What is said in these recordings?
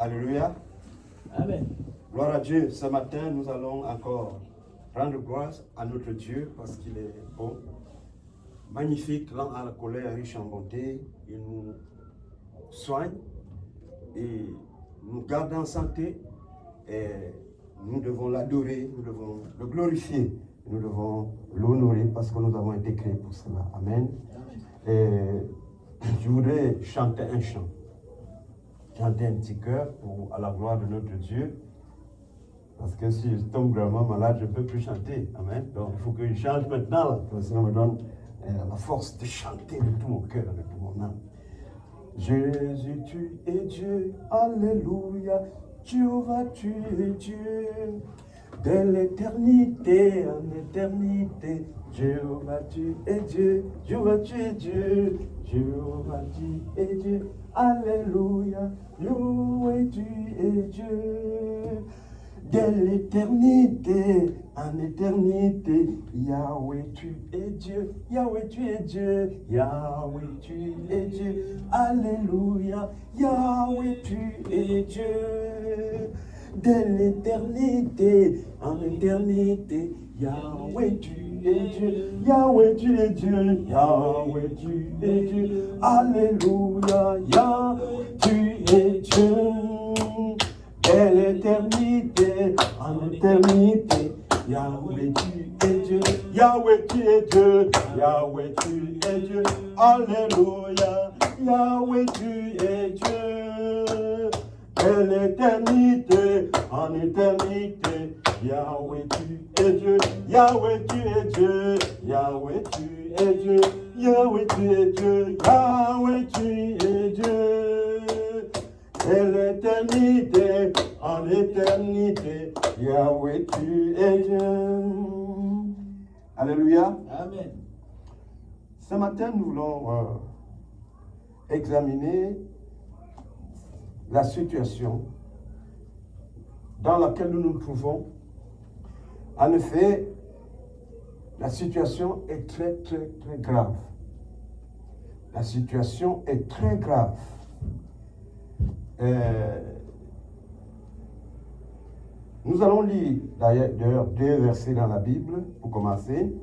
Alléluia. Amen. Gloire à Dieu. Ce matin, nous allons encore rendre gloire à notre Dieu parce qu'il est bon, magnifique, lent à la colère, riche en bonté. Il nous soigne et nous garde en santé. Et nous devons l'adorer, nous devons le glorifier, nous devons l'honorer parce que nous avons été créés pour cela. Amen. Et je voudrais chanter un chant. Chanter un petit cœur à la gloire de notre Dieu. Parce que si je tombe vraiment malade, je ne peux plus chanter. Amen. Donc il faut que je chante maintenant, là, parce que ça me donne la force de chanter de tout mon cœur, de tout mon âme. Jésus, tu es Dieu. Alléluia. Jéhovah, tu es Dieu. De l'éternité en éternité. Jéhovah, tu es Dieu. Jéhovah, tu es Dieu. Jéhovah, tu es Dieu. Alléluia. Loué, tu es Dieu. De l'éternité en éternité, Yahweh, tu es Dieu, Yahweh, tu es Dieu, Yahweh, tu es Dieu, Alléluia, Yahweh, tu es Dieu. De l'éternité en éternité, Yahweh, tu es Dieu, Yahweh, tu es Dieu, Yahweh, tu es Dieu, Alléluia, Yahweh, tu es Dieu. De l'éternité en éternité, Yahweh, tu es Dieu, Yahweh, tu es Dieu, Yahweh, tu es Dieu, Alléluia, Yahweh, tu es Dieu. De l'éternité en éternité, Yahweh, tu es Dieu, Yahweh, tu es Dieu, Yahweh, tu es Dieu, Yahweh, tu es Dieu, Yahweh, tu es Dieu. De l'éternité en éternité, Yahweh, tu es Dieu. Alléluia. Amen. Ce matin, nous voulons examiner la situation dans laquelle nous nous trouvons. En effet, la situation est très, très, très grave. La situation est très grave. Nous allons lire d'ailleurs 2 versets dans la Bible pour commencer.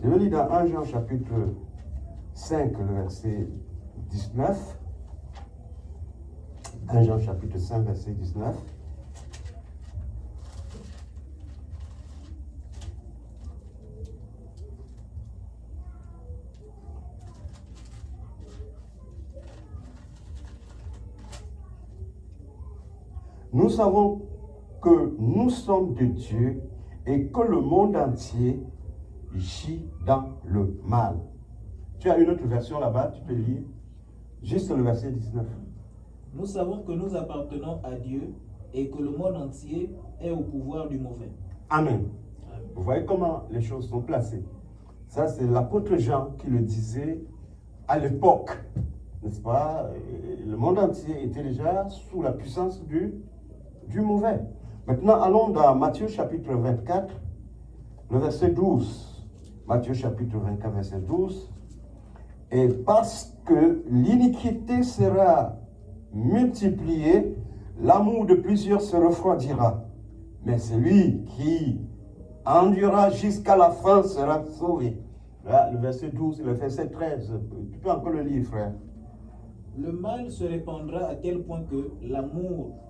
Je vais lire dans 1 Jean chapitre 5, le verset 19. 1 Jean chapitre 5, verset 19. Nous savons que nous sommes de Dieu et que le monde entier gît dans le mal. Tu as une autre version là-bas, tu peux lire juste le verset 19. Nous savons que nous appartenons à Dieu et que le monde entier est au pouvoir du mauvais. Amen. Vous voyez comment les choses sont placées. Ça, c'est l'apôtre Jean qui le disait à l'époque, n'est-ce pas? Le monde entier était déjà sous la puissance du mauvais. Maintenant, allons dans Matthieu chapitre 24, le verset 12. Matthieu chapitre 24, verset 12. Et parce que l'iniquité sera multipliée, l'amour de plusieurs se refroidira. Mais celui qui endurera jusqu'à la fin sera sauvé. Là, le verset 12 et le verset 13. Tu peux encore le lire, frère. Le mal se répandra à tel point que l'amour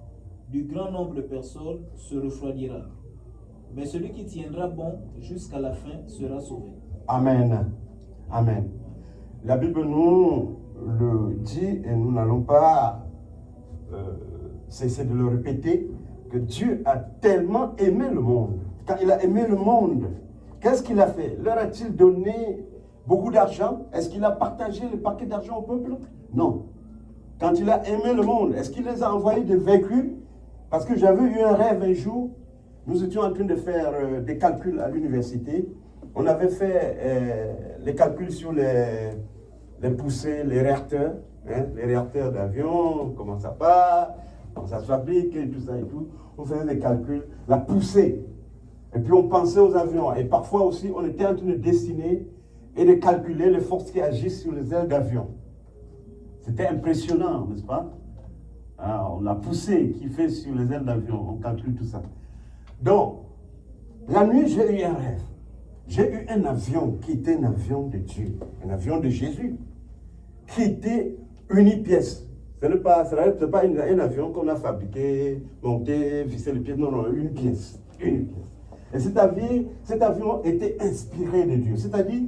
du grand nombre de personnes se refroidira. Mais celui qui tiendra bon jusqu'à la fin sera sauvé. Amen. Amen. La Bible nous le dit et nous n'allons pas cesser de le répéter, que Dieu a tellement aimé le monde. Quand il a aimé le monde, qu'est-ce qu'il a fait? Leur a-t-il donné beaucoup d'argent? Est-ce qu'il a partagé le paquet d'argent au peuple? Non. Quand il a aimé le monde, est-ce qu'il les a envoyés des véhicules? Parce que j'avais eu un rêve un jour, nous étions en train de faire des calculs à l'université. On avait fait les calculs sur les poussées, les réacteurs, hein, les réacteurs d'avion, comment ça part, comment ça se fabrique, et tout ça et tout. On faisait des calculs, la poussée. Et puis on pensait aux avions. Et parfois aussi, on était en train de dessiner et de calculer les forces qui agissent sur les ailes d'avion. C'était impressionnant, n'est-ce pas? la poussée qu'il fait sur les ailes d'avion, on calcule tout ça. Donc, la nuit, j'ai eu un rêve. J'ai eu un avion qui était un avion de Dieu, un avion de Jésus, qui était unipièce. Ce n'est pas un avion qu'on a fabriqué, monté, vissé les pieds, non, une pièce. Une pièce. Et cet avion était inspiré de Dieu. C'est-à-dire,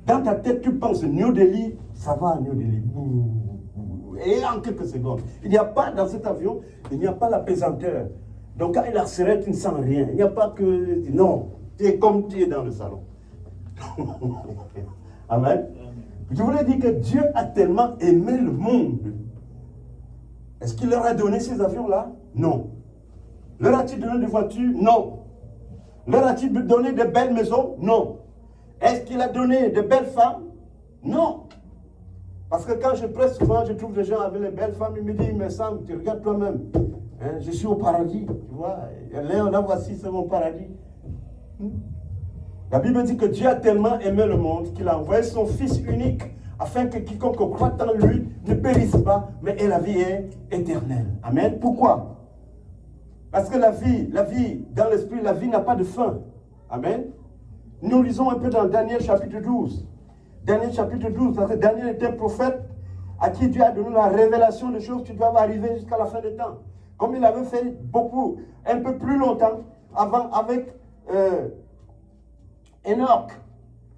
dans ta tête, tu penses New Delhi, ça va à New Delhi. Et en quelques secondes. Il n'y a pas dans cet avion, il n'y a pas la pesanteur. Donc quand il accélère, tu ne sens rien. Il n'y a pas que... Non, tu es comme tu es dans le salon. Amen. Je voulais dire que Dieu a tellement aimé le monde. Est-ce qu'il leur a donné ces avions-là? Non. Leur a-t-il donné des voitures? Non. Leur a-t-il donné de belles maisons? Non. Est-ce qu'il a donné de belles femmes? Non. Parce que quand je presse souvent, je trouve des gens avec les belles femmes, ils me disent, mais Sam, tu regardes toi-même. Hein, je suis au paradis, tu vois. Là, voici, c'est mon paradis. La Bible dit que Dieu a tellement aimé le monde qu'il a envoyé son Fils unique afin que quiconque croit en lui ne périsse pas, mais ait la vie est éternelle. Amen. Pourquoi? Parce que la vie, dans l'esprit, la vie n'a pas de fin. Amen. Nous lisons un peu dans Daniel chapitre 12. Daniel chapitre 12, parce que Daniel était un prophète à qui Dieu a donné la révélation de choses qui doivent arriver jusqu'à la fin des temps. Comme il avait fait beaucoup, un peu plus longtemps, avant avec Enoch.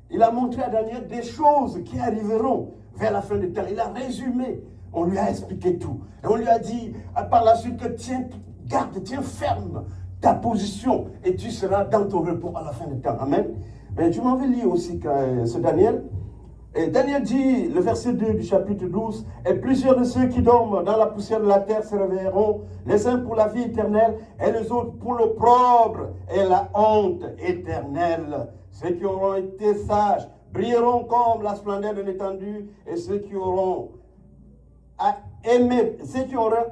Il a montré à Daniel des choses qui arriveront vers la fin des temps. Il a résumé, on lui a expliqué tout. Et on lui a dit par la suite que tiens ferme ta position et tu seras dans ton repos à la fin des temps. Amen. Mais tu m'avais lu aussi ce Daniel. Et Daniel dit, le verset 2 du chapitre 12, « Et plusieurs de ceux qui dorment dans la poussière de la terre se réveilleront, les uns pour la vie éternelle, et les autres pour l'opprobre et la honte éternelle. Ceux qui auront été sages brilleront comme la splendeur de l'étendue, et ceux qui auront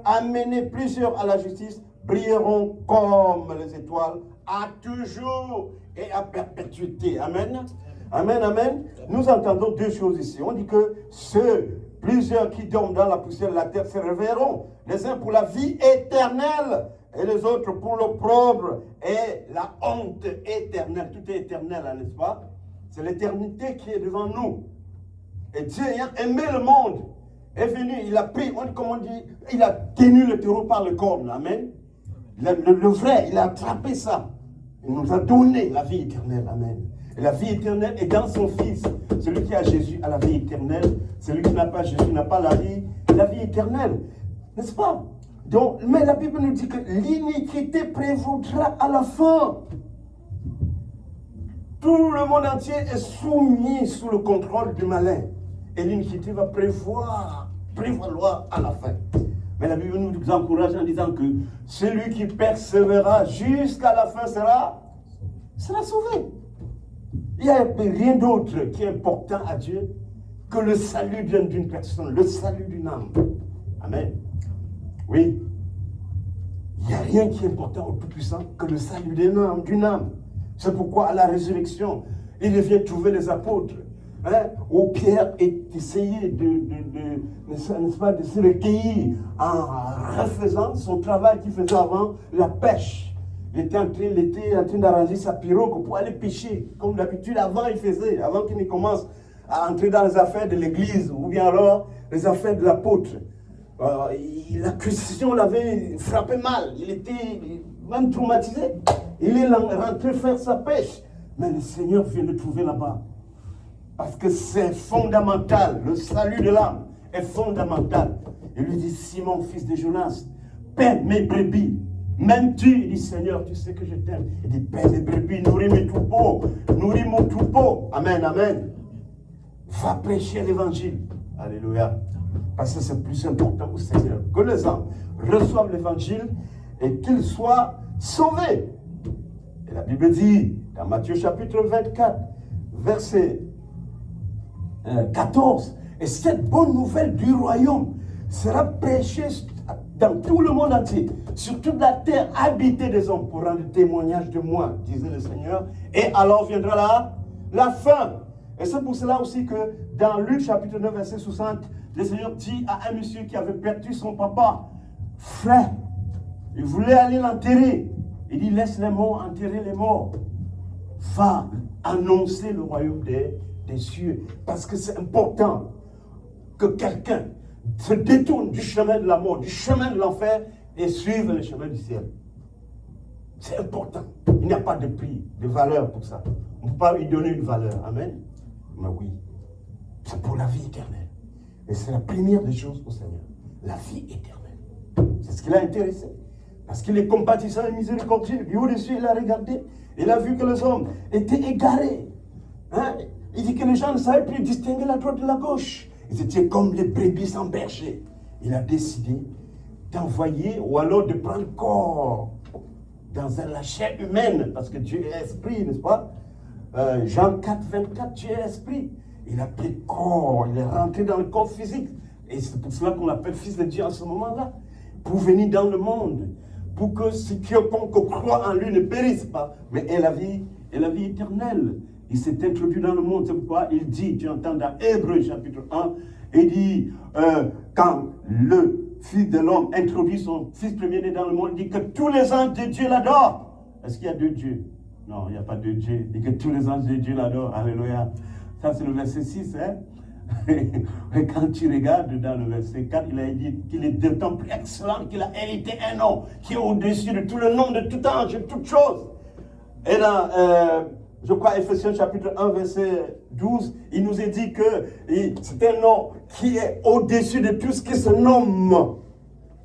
amené plusieurs à la justice brilleront comme les étoiles à toujours et à perpétuité. » Amen. Amen, amen. Nous entendons deux choses ici. On dit que plusieurs qui dorment dans la poussière de la terre se réveilleront, les uns pour la vie éternelle et les autres pour l'opprobre et la honte éternelle. Tout est éternel, n'est-ce pas? C'est l'éternité qui est devant nous. Et Dieu ayant aimé le monde est venu, il a pris, comme on dit, il a tenu le taureau par le corne. Amen. Le vrai, il a attrapé ça. Il nous a donné la vie éternelle. Amen. Et la vie éternelle est dans son Fils. Celui qui a Jésus a la vie éternelle. Celui qui n'a pas Jésus n'a pas la vie éternelle. N'est-ce pas? Donc, mais la Bible nous dit que l'iniquité prévaudra à la fin. Tout le monde entier est soumis sous le contrôle du malin. Et l'iniquité va prévaloir à la fin. Mais la Bible nous encourage en disant que celui qui persévérera jusqu'à la fin sera sauvé. Il n'y a rien d'autre qui est important à Dieu que le salut d'une personne, le salut d'une âme. Amen. Oui. Il n'y a rien qui est important au Tout-Puissant que le salut d'une âme. C'est pourquoi à la résurrection, il vient trouver les apôtres. Où Pierre est essayé n'est-ce pas, de se recueillir en refaisant son travail qu'il faisait avant, la pêche. Il était en train d'arranger sa pirogue pour aller pêcher, comme d'habitude avant qu'il ne commence à entrer dans les affaires de l'église, ou bien alors les affaires de l'apôtre. L'accusation l'avait frappé mal, il était même traumatisé. Il est rentré faire sa pêche, mais le Seigneur vient le trouver là-bas. Parce que c'est fondamental, le salut de l'âme est fondamental. Il lui dit, Simon, fils de Jonas, paie mes brebis. Même tu, il dit, Seigneur, tu sais que je t'aime. Il dit, paie mes brebis, nourris mes troupeaux, nourris mon troupeau. Amen, amen. Va prêcher l'évangile. Alléluia. Parce que c'est plus important au Seigneur que les hommes reçoivent l'évangile et qu'ils soient sauvés. Et la Bible dit, dans Matthieu chapitre 24, verset 14, et cette bonne nouvelle du royaume sera prêchée dans tout le monde entier, sur toute la terre habitée des hommes, pour rendre témoignage de moi, disait le Seigneur, et alors viendra la fin. Et c'est pour cela aussi que dans Luc chapitre 9, verset 60, le Seigneur dit à un monsieur qui avait perdu son papa, frère. Il voulait aller l'enterrer. Il dit, laisse les morts enterrer les morts. Va annoncer le royaume des cieux. Parce que c'est important que quelqu'un se détourne du chemin de la mort, du chemin de l'enfer et suive le chemin du ciel. C'est important. Il n'y a pas de prix, de valeur pour ça. On ne peut pas lui donner une valeur. Amen. Mais oui, c'est pour la vie éternelle. Et c'est la première des choses au Seigneur. La vie éternelle. C'est ce qui l'a intéressé. Parce qu'il est compatissant et miséricordieux. Du haut des cieux, il a regardé. Il a vu que les hommes étaient égarés. Hein? Il dit que les gens ne savaient plus distinguer la droite de la gauche. Ils étaient comme les brebis sans berger. Il a décidé d'envoyer ou alors de prendre corps dans la chair humaine. Parce que Dieu est esprit, n'est-ce pas? Jean 4, 24, Dieu est esprit. Il a pris corps, il est rentré dans le corps physique. Et c'est pour cela qu'on l'appelle fils de Dieu en ce moment-là. Pour venir dans le monde. Pour que quiconque croit en lui ne périsse pas, mais ait la vie éternelle. Il s'est introduit dans le monde, c'est pourquoi il dit, tu entends dans Hébreux chapitre 1, il dit, quand le Fils de l'homme introduit son Fils premier-né dans le monde, il dit que tous les anges de Dieu l'adorent. Est-ce qu'il y a deux dieux? Non, il n'y a pas deux dieux. Il dit que tous les anges de Dieu l'adorent. Alléluia. Ça c'est le verset 6, hein. Et quand tu regardes dans le verset 4, il a dit qu'il est d'autant plus excellent qu'il a hérité un nom qui est au-dessus de tout le nom de tout ange, de toute chose. Et dans, je crois, Ephésiens chapitre 1, verset 12, il nous est dit que c'est un nom qui est au-dessus de tout ce qui se nomme.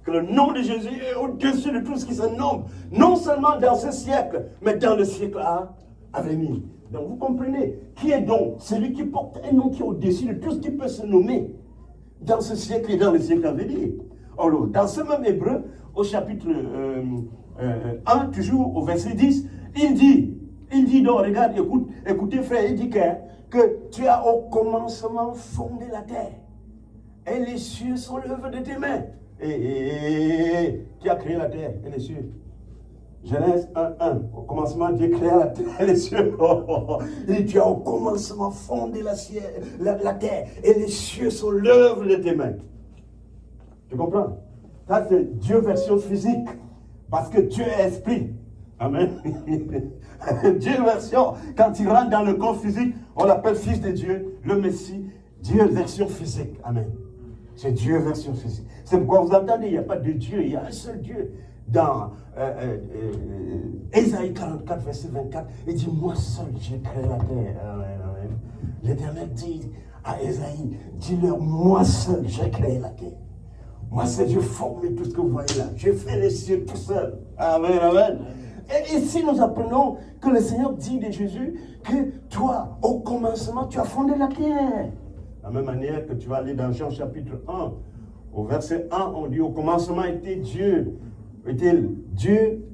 Que le nom de Jésus est au-dessus de tout ce qui se nomme. Non seulement dans ce siècle, mais dans le siècle à venir. Donc vous comprenez, qui est donc celui qui porte un nom qui est au-dessus de tout ce qui peut se nommer dans ce siècle et dans le siècle à venir. Alors, dans ce même Hébreu, au chapitre 1, toujours au verset 10, il dit donc, regarde, écoutez frère, il dit que tu as au commencement fondé la terre et les cieux sont l'œuvre de tes mains. Et qui a créé la terre et les cieux? Genèse 1, au commencement, Dieu créa la terre et les cieux. Il dit, tu as au commencement fondé la terre et les cieux sont l'œuvre de tes mains. Tu comprends? Ça, c'est Dieu version physique. Parce que Dieu est esprit. Amen. Dieu version, quand il rentre dans le corps physique, on l'appelle fils de Dieu, le Messie. Dieu version physique. Amen. C'est Dieu version physique. C'est pourquoi vous entendez, il n'y a pas de Dieu, il y a un seul Dieu. Dans Ésaïe 44, verset 24, il dit, moi seul j'ai créé la terre. Amen, amen. L'Éternel dit à Ésaïe, dis-leur, moi seul j'ai créé la terre. Moi seul j'ai formé tout ce que vous voyez là. J'ai fait les cieux tout seul. Amen, amen. Et ici nous apprenons que le Seigneur dit de Jésus que toi, au commencement, tu as fondé la terre. De la même manière que tu vas aller dans Jean chapitre 1, au verset 1, on dit au commencement était Dieu. Était Dieu,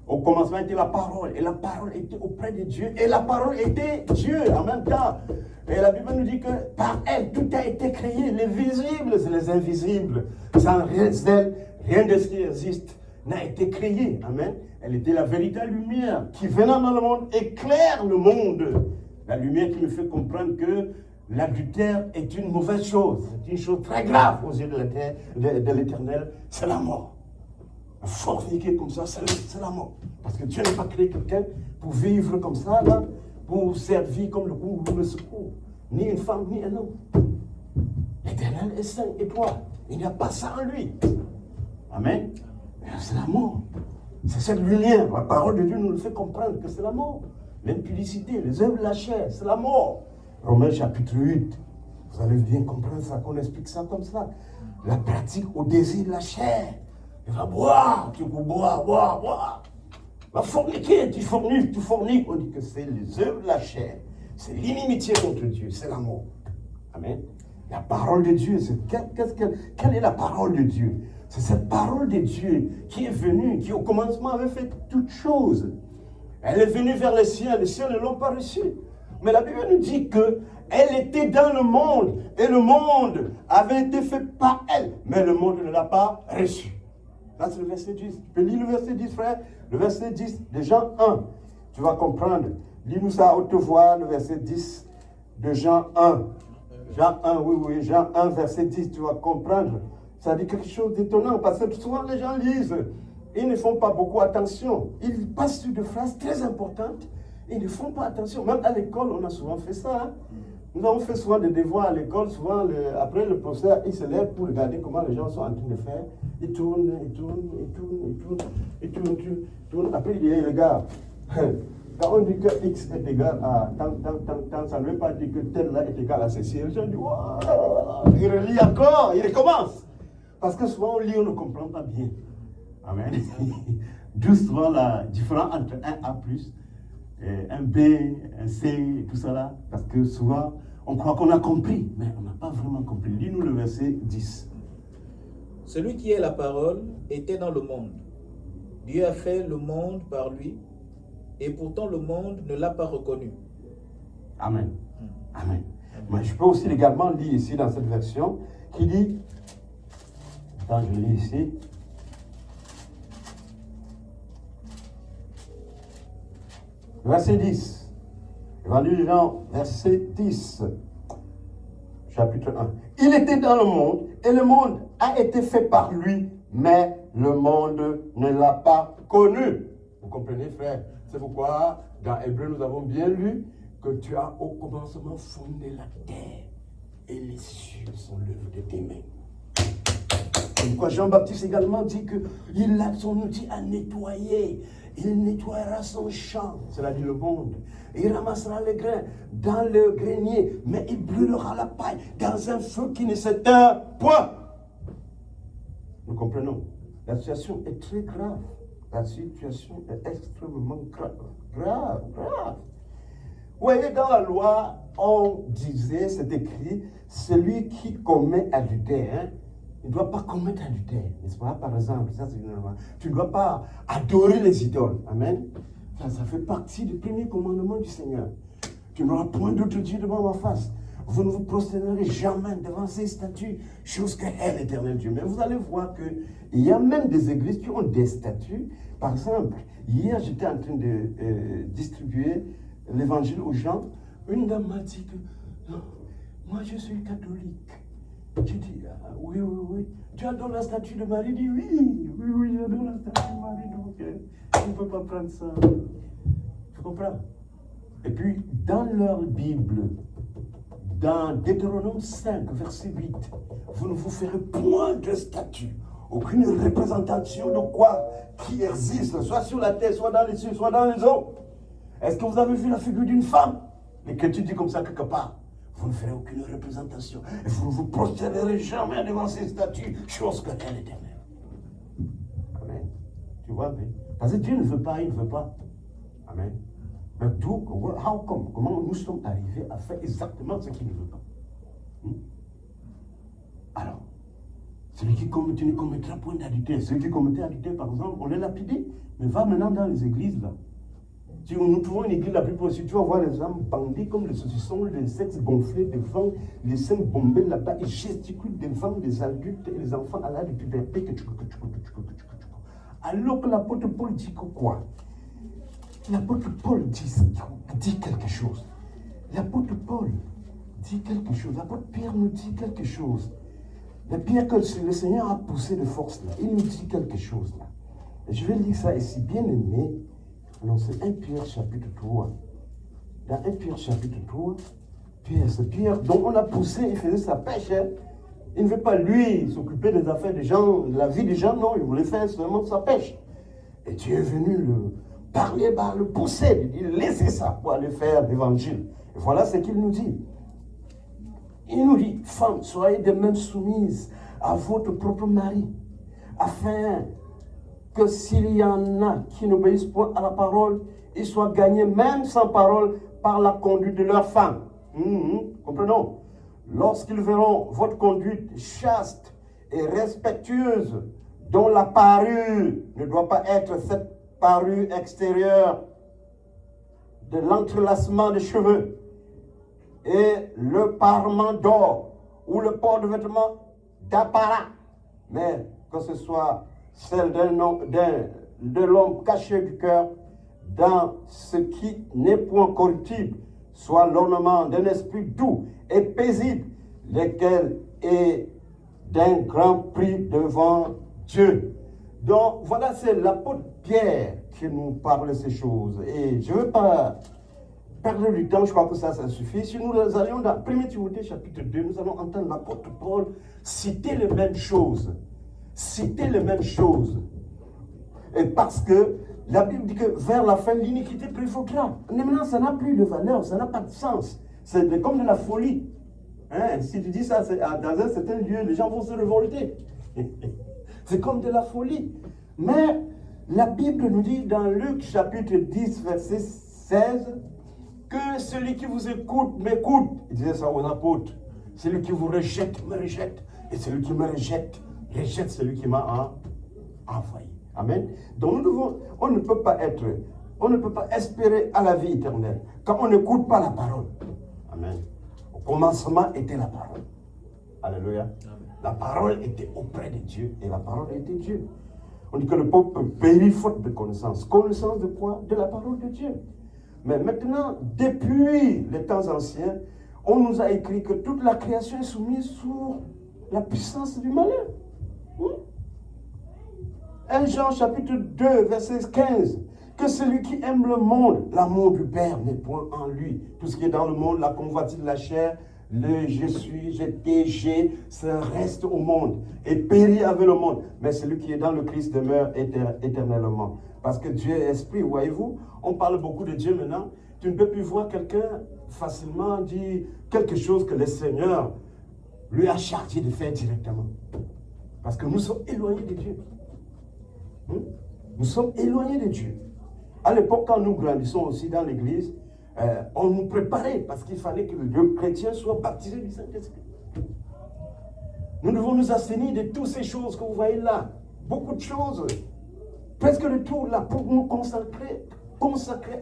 au commencement était la parole, et la parole était auprès de Dieu, et la parole était Dieu en même temps. Et la Bible nous dit que par elle, tout a été créé, les visibles et les invisibles. Sans elle, rien de ce qui existe n'a été créé. Amen. Elle était la véritable lumière qui, venant dans le monde, éclaire le monde. La lumière qui me fait comprendre que l'adultère est une mauvaise chose, c'est une chose très grave aux yeux de l'Éternel, c'est la mort. Forniquer comme ça, c'est la mort. Parce que Dieu n'a pas créé quelqu'un pour vivre comme ça, là, pour servir comme le coup ou le secours. Ni une femme, ni un homme. L'Éternel est saint et toi. Il n'y a pas ça en lui. Amen. C'est la mort. C'est cette lumière. La parole de Dieu nous le fait comprendre que c'est la mort. L'impudicité, les œuvres de la chair, c'est la mort. Romains chapitre 8. Vous allez bien comprendre ça, qu'on explique ça comme ça. La pratique au désir de la chair. Il va boire, tu peux boire. Va forniquer, tu forniques. On dit que c'est les œuvres de la chair. C'est l'inimitié contre Dieu, c'est la mort. Amen. La parole de Dieu, quelle est la parole de Dieu? C'est cette parole de Dieu qui est venue, qui au commencement avait fait toutes choses. Elle est venue vers les cieux ne l'ont pas reçue. Mais la Bible nous dit qu'elle était dans le monde, et le monde avait été fait par elle, mais le monde ne l'a pas reçue. Là, c'est le verset 10. Tu peux lire le verset 10, frère? Le verset 10 de Jean 1. Tu vas comprendre. Lis-nous ça à haute voix, le verset 10 de Jean 1. Jean 1, oui, Jean 1, verset 10, tu vas comprendre. Ça dit quelque chose d'étonnant parce que souvent les gens lisent, ils ne font pas beaucoup attention. Ils passent sur des phrases très importantes, ils ne font pas attention. Même à l'école, on a souvent fait ça. Hein. Nous avons fait souvent des devoirs à l'école, souvent après le professeur, il se lève pour regarder comment les gens sont en train de faire. Il tourne, il tourne, il tourne, il tourne, il tourne, il tourne. Après il dit, hey, les gars, quand on dit que X est égal à tant, ça ne veut pas dire que tel là est égal à ceci. Les gens disent, wow, il relit encore, il recommence. Parce que souvent on lit, on ne comprend pas bien. Amen. D'où souvent la différence entre un A+, un B, un C, et tout ça là. Parce que souvent, on croit qu'on a compris, mais on n'a pas vraiment compris. Lis-nous le verset 10. Celui qui est la parole était dans le monde. Dieu a fait le monde par lui, et pourtant le monde ne l'a pas reconnu. Amen. Amen. Mais je peux aussi également lire ici dans cette version qui dit, attends, je lis ici. Verset 10. Évangile de Jean, verset 10. Chapitre 1. Il était dans le monde, et le monde a été fait par lui, mais le monde ne l'a pas connu. Vous comprenez, frère? C'est pourquoi, dans Hébreu, nous avons bien lu que tu as au commencement fondé la terre, et les cieux sont l'œuvre de tes mains. C'est pourquoi Jean-Baptiste également dit qu'il a son outil à nettoyer. Il nettoiera son champ, cela dit le monde. Il ramassera les grains dans le grenier, mais il brûlera la paille dans un feu qui ne s'éteint point. Nous comprenons. La situation est très grave. La situation est extrêmement grave. Grave. Vous voyez, dans la loi, on disait, c'est écrit, celui qui commet adultère, il ne doit pas commettre adultère, n'est-ce pas? Par exemple, ça c'est normal. Tu ne dois pas adorer les idoles. Amen. Ça fait partie du premier commandement du Seigneur. Tu n'auras point d'autre Dieu devant ma face. Vous ne vous prosternerez jamais devant ces statues, chose que est l'Éternel Dieu. Mais vous allez voir qu'il y a même des églises qui ont des statues. Par exemple, hier j'étais en train de distribuer l'évangile aux gens. Une dame m'a dit que non, moi je suis catholique. J'ai dit, oui. Tu adores la statue de Marie? Dit oui, j'adore la statue de Marie. Donc, je ne peux pas prendre ça. Tu comprends? Et puis, dans leur Bible, dans Deutéronome 5, verset 8, vous ne vous ferez point de statue, aucune représentation de quoi qui existe, soit sur la terre, soit dans les cieux, soit dans les eaux. Est-ce que vous avez vu la figure d'une femme? L'Écriture dit comme ça quelque part. Vous ne ferez aucune représentation. Et vous ne vous prosternerez jamais devant ces statues, chose que est l'Éternel. Amen. Tu vois, mais parce que Dieu ne veut pas, il ne veut pas. Amen. Mais d'où, comment nous sommes arrivés à faire exactement ce qu'il ne veut pas? Alors, celui qui ne commettra point d'adultère, celui qui commettait adultère, par exemple, on l'a lapidé, mais va maintenant dans les églises là. Si nous trouvons une église la plus proche, tu vas voir les hommes bandés comme les saucissons, les sexes gonflés devant, les seins bombés là-bas, ils gesticulent devant les adultes et les enfants à l'âge de puberté. Alors que l'apôtre Paul dit quoi? L'apôtre Paul dit quelque chose. L'apôtre Paul dit quelque chose. L'apôtre Pierre nous dit quelque chose. La pierre que le Seigneur a poussé de force là, il nous dit quelque chose là. Et je vais lire ça ici, bien aimé. Non, c'est 1 Pierre chapitre 3. Dans 1 Pierre chapitre 3, c'est Pierre dont on a poussé, il faisait sa pêche. Hein. Il ne veut pas, lui, s'occuper des affaires des gens, de la vie des gens, non, il voulait faire seulement sa pêche. Et Dieu est venu le parler, le pousser, il laissait ça pour aller faire l'évangile. Et voilà ce qu'il nous dit. Il nous dit, femmes, soyez de même soumises à votre propre mari, afin que s'il y en a qui n'obéissent point à la parole, ils soient gagnés même sans parole par la conduite de leur femme. Comprenons. Lorsqu'ils verront votre conduite chaste et respectueuse, dont la parure ne doit pas être cette parure extérieure de l'entrelacement des cheveux et le parement d'or ou le port de vêtements d'apparat, mais que ce soit celle de l'homme caché du cœur dans ce qui n'est point corruptible, soit l'ornement d'un esprit doux et paisible, lequel est d'un grand prix devant Dieu. Donc voilà, c'est l'apôtre Pierre qui nous parle de ces choses. Et je ne veux pas perdre du temps, je crois que ça suffit. Si nous allions dans 1 Timothée chapitre 2, nous allons entendre l'apôtre Paul citer les mêmes choses. Citer les mêmes choses. Et parce que la Bible dit que vers la fin, l'iniquité prévaudra. Maintenant, ça n'a plus de valeur, ça n'a pas de sens. C'est comme de la folie. Hein? Si tu dis ça dans un certain lieu, les gens vont se révolter. C'est comme de la folie. Mais la Bible nous dit dans Luc chapitre 10, verset 16, que celui qui vous écoute m'écoute. Il disait ça aux apôtres. Celui qui vous rejette me rejette. Et celui qui me rejette celui qui m'a envoyé. Amen. Donc on ne peut pas espérer à la vie éternelle quand on n'écoute pas la parole. Amen. Au commencement était la parole. Alléluia. Amen. La parole était auprès de Dieu et la parole était Dieu. On dit que le peuple périt faute de connaissance. Connaissance de quoi? De la parole de Dieu. Mais maintenant, depuis les temps anciens, on nous a écrit que toute la création est soumise sous la puissance du malheur. 1 Jean chapitre 2, verset 15. Que celui qui aime le monde, l'amour du Père n'est point en lui. Tout ce qui est dans le monde, la convoitise de la chair, le je suis, j'étais, j'ai, ça reste au monde et périt avec le monde. Mais celui qui est dans le Christ demeure éternellement. Parce que Dieu est esprit, voyez-vous. On parle beaucoup de Dieu maintenant. Tu ne peux plus voir quelqu'un facilement dire quelque chose que le Seigneur lui a chargé de faire directement. Parce que nous sommes éloignés de Dieu. Nous sommes éloignés de Dieu. À l'époque, quand nous grandissons aussi dans l'église, on nous préparait parce qu'il fallait que le chrétien soit baptisé du Saint-Esprit. Nous devons nous assainir de toutes ces choses que vous voyez là. Beaucoup de choses. Presque le tout là pour nous consacrer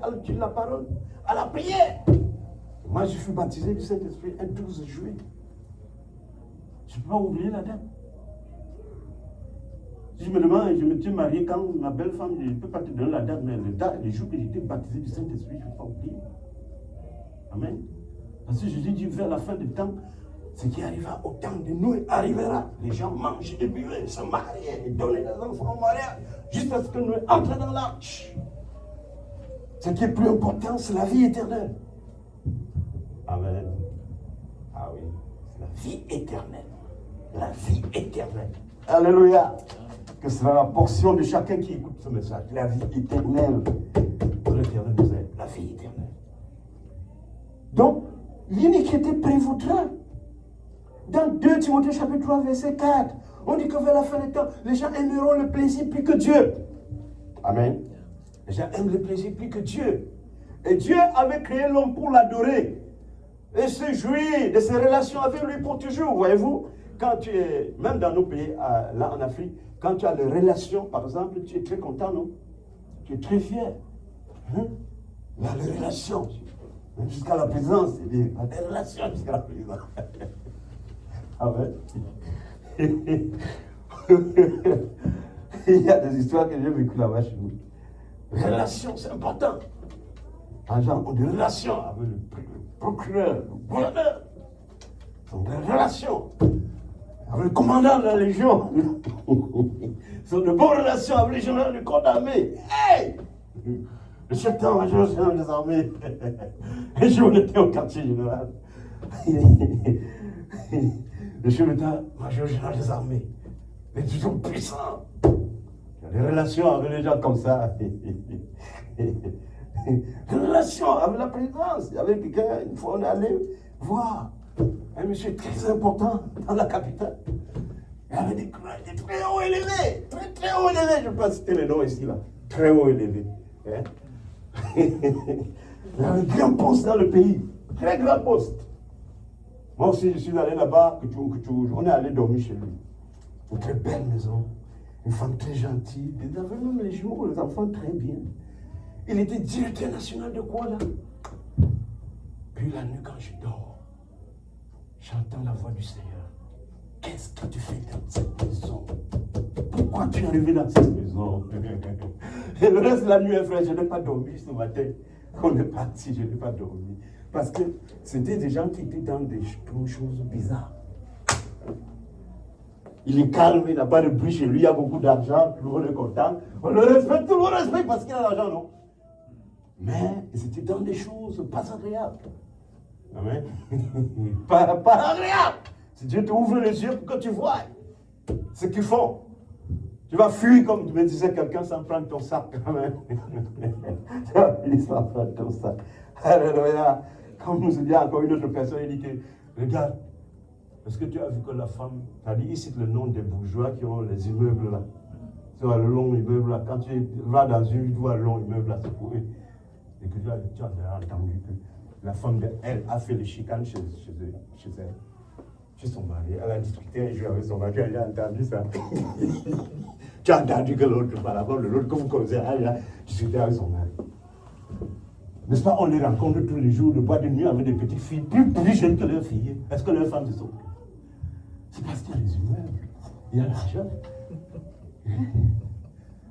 à l'étude de la parole, à la prière. Moi, je suis baptisé du Saint-Esprit un 12 juillet. Je ne peux pas oublier la date. Si je me demande, je me suis marié quand ma belle femme, je ne peux pas te donner la date, mais le jour que j'étais baptisé du Saint-Esprit, je ne peux pas oublier. Amen. Parce que Jésus dit, vers la fin du temps, ce qui arrivera au temps de Noé arrivera. Les gens mangent et buvaient, se mariaient et donnaient des enfants au mariage, jusqu'à ce que Noé entre dans l'arche. Ce qui est plus important, c'est la vie éternelle. Amen. Ah oui, c'est la vie éternelle. La vie éternelle. Alléluia. Que ce sera la portion de chacun qui écoute ce message. La vie éternelle. Que l'éternel nous aide. La vie éternelle. Donc, l'iniquité prévaudra. Dans 2 Timothée chapitre 3, verset 4, on dit que vers la fin des temps, les gens aimeront le plaisir plus que Dieu. Amen. Les gens aiment le plaisir plus que Dieu. Et Dieu avait créé l'homme pour l'adorer. Et se jouir de ses relations avec lui pour toujours. Voyez-vous, quand tu es, même dans nos pays, là en Afrique, quand tu as des relations, par exemple, tu es très content, non? Tu es très fier. Hein? Il y a les relations. Même jusqu'à la présence, il y a des relations jusqu'à la présence. Amen. Il y a des histoires que j'ai vécues là-bas chez nous. Relations, c'est important. Les gens ont des relations avec le procureur, le gouverneur. Ils ont des relations avec le commandant de la Légion. Ils ont de bonnes relations avec les généraux du corps d'armée. Hey! Le chef d'état-major général des armées. Un jour, on était au quartier général. Le chef d'état-major général des armées. Il est toujours puissant. Il y a des relations avec les gens comme ça. Des relations avec la présidence. Il y avait quelqu'un, une fois on est allé voir un monsieur très important dans la capitale. Il avait des très haut élevés. Très très haut élevés. Je ne vais pas citer les noms ici là. Très haut élevés. Hein? Il avait un grand poste dans le pays. Très grand poste. Moi aussi, je suis allé là-bas. On est allé dormir chez lui. Une très belle maison. Une femme très gentille. Il avait même les jumeaux, les enfants très bien. Il était directeur national de quoi là? Puis la nuit quand je dors, j'entends la voix du Seigneur. Qu'est-ce que tu fais dans cette maison? Pourquoi tu es arrivé dans cette maison? Et le reste de la nuit, frère, je n'ai pas dormi ce matin. On est parti, je n'ai pas dormi. Parce que c'était des gens qui étaient dans des choses bizarres. il est calme, il n'a pas de bruit chez lui, il y a beaucoup d'argent, tout le monde est content. On le respecte, tout le monde respecte parce qu'il a l'argent, non? Mais c'était dans des choses pas agréables. Amen. pas agréables. Si Dieu te ouvre les yeux pour que tu vois ce qu'ils font. Tu vas fuir comme tu me disais quelqu'un sans prendre ton sac. Amen. Tu vas fuir sans prendre ton sac. Alléluia. Comme nous dit encore une autre personne, il dit que, regarde, est-ce que tu as vu que la femme, c'est-à-dire ici le nom des bourgeois qui ont les immeubles là. Tu vois le long immeuble là, quand tu vas dans une, tu vois le long immeuble là, c'est pour eux. Et que tu as entendu que la femme, elle a fait les chicanes chez elle, chez son mari. Elle a discuté un jour avec son mari, elle a entendu ça. Tu as entendu que l'autre, par rapport à l'autre, comme vous connaissez, elle a discuté avec son mari. N'est-ce pas, on les rencontre tous les jours, de boîte de nuit avec des petites filles, plus jeunes que leurs filles. Est-ce que leurs femmes se sont? C'est parce qu'il y a les immeubles, il y a l'argent.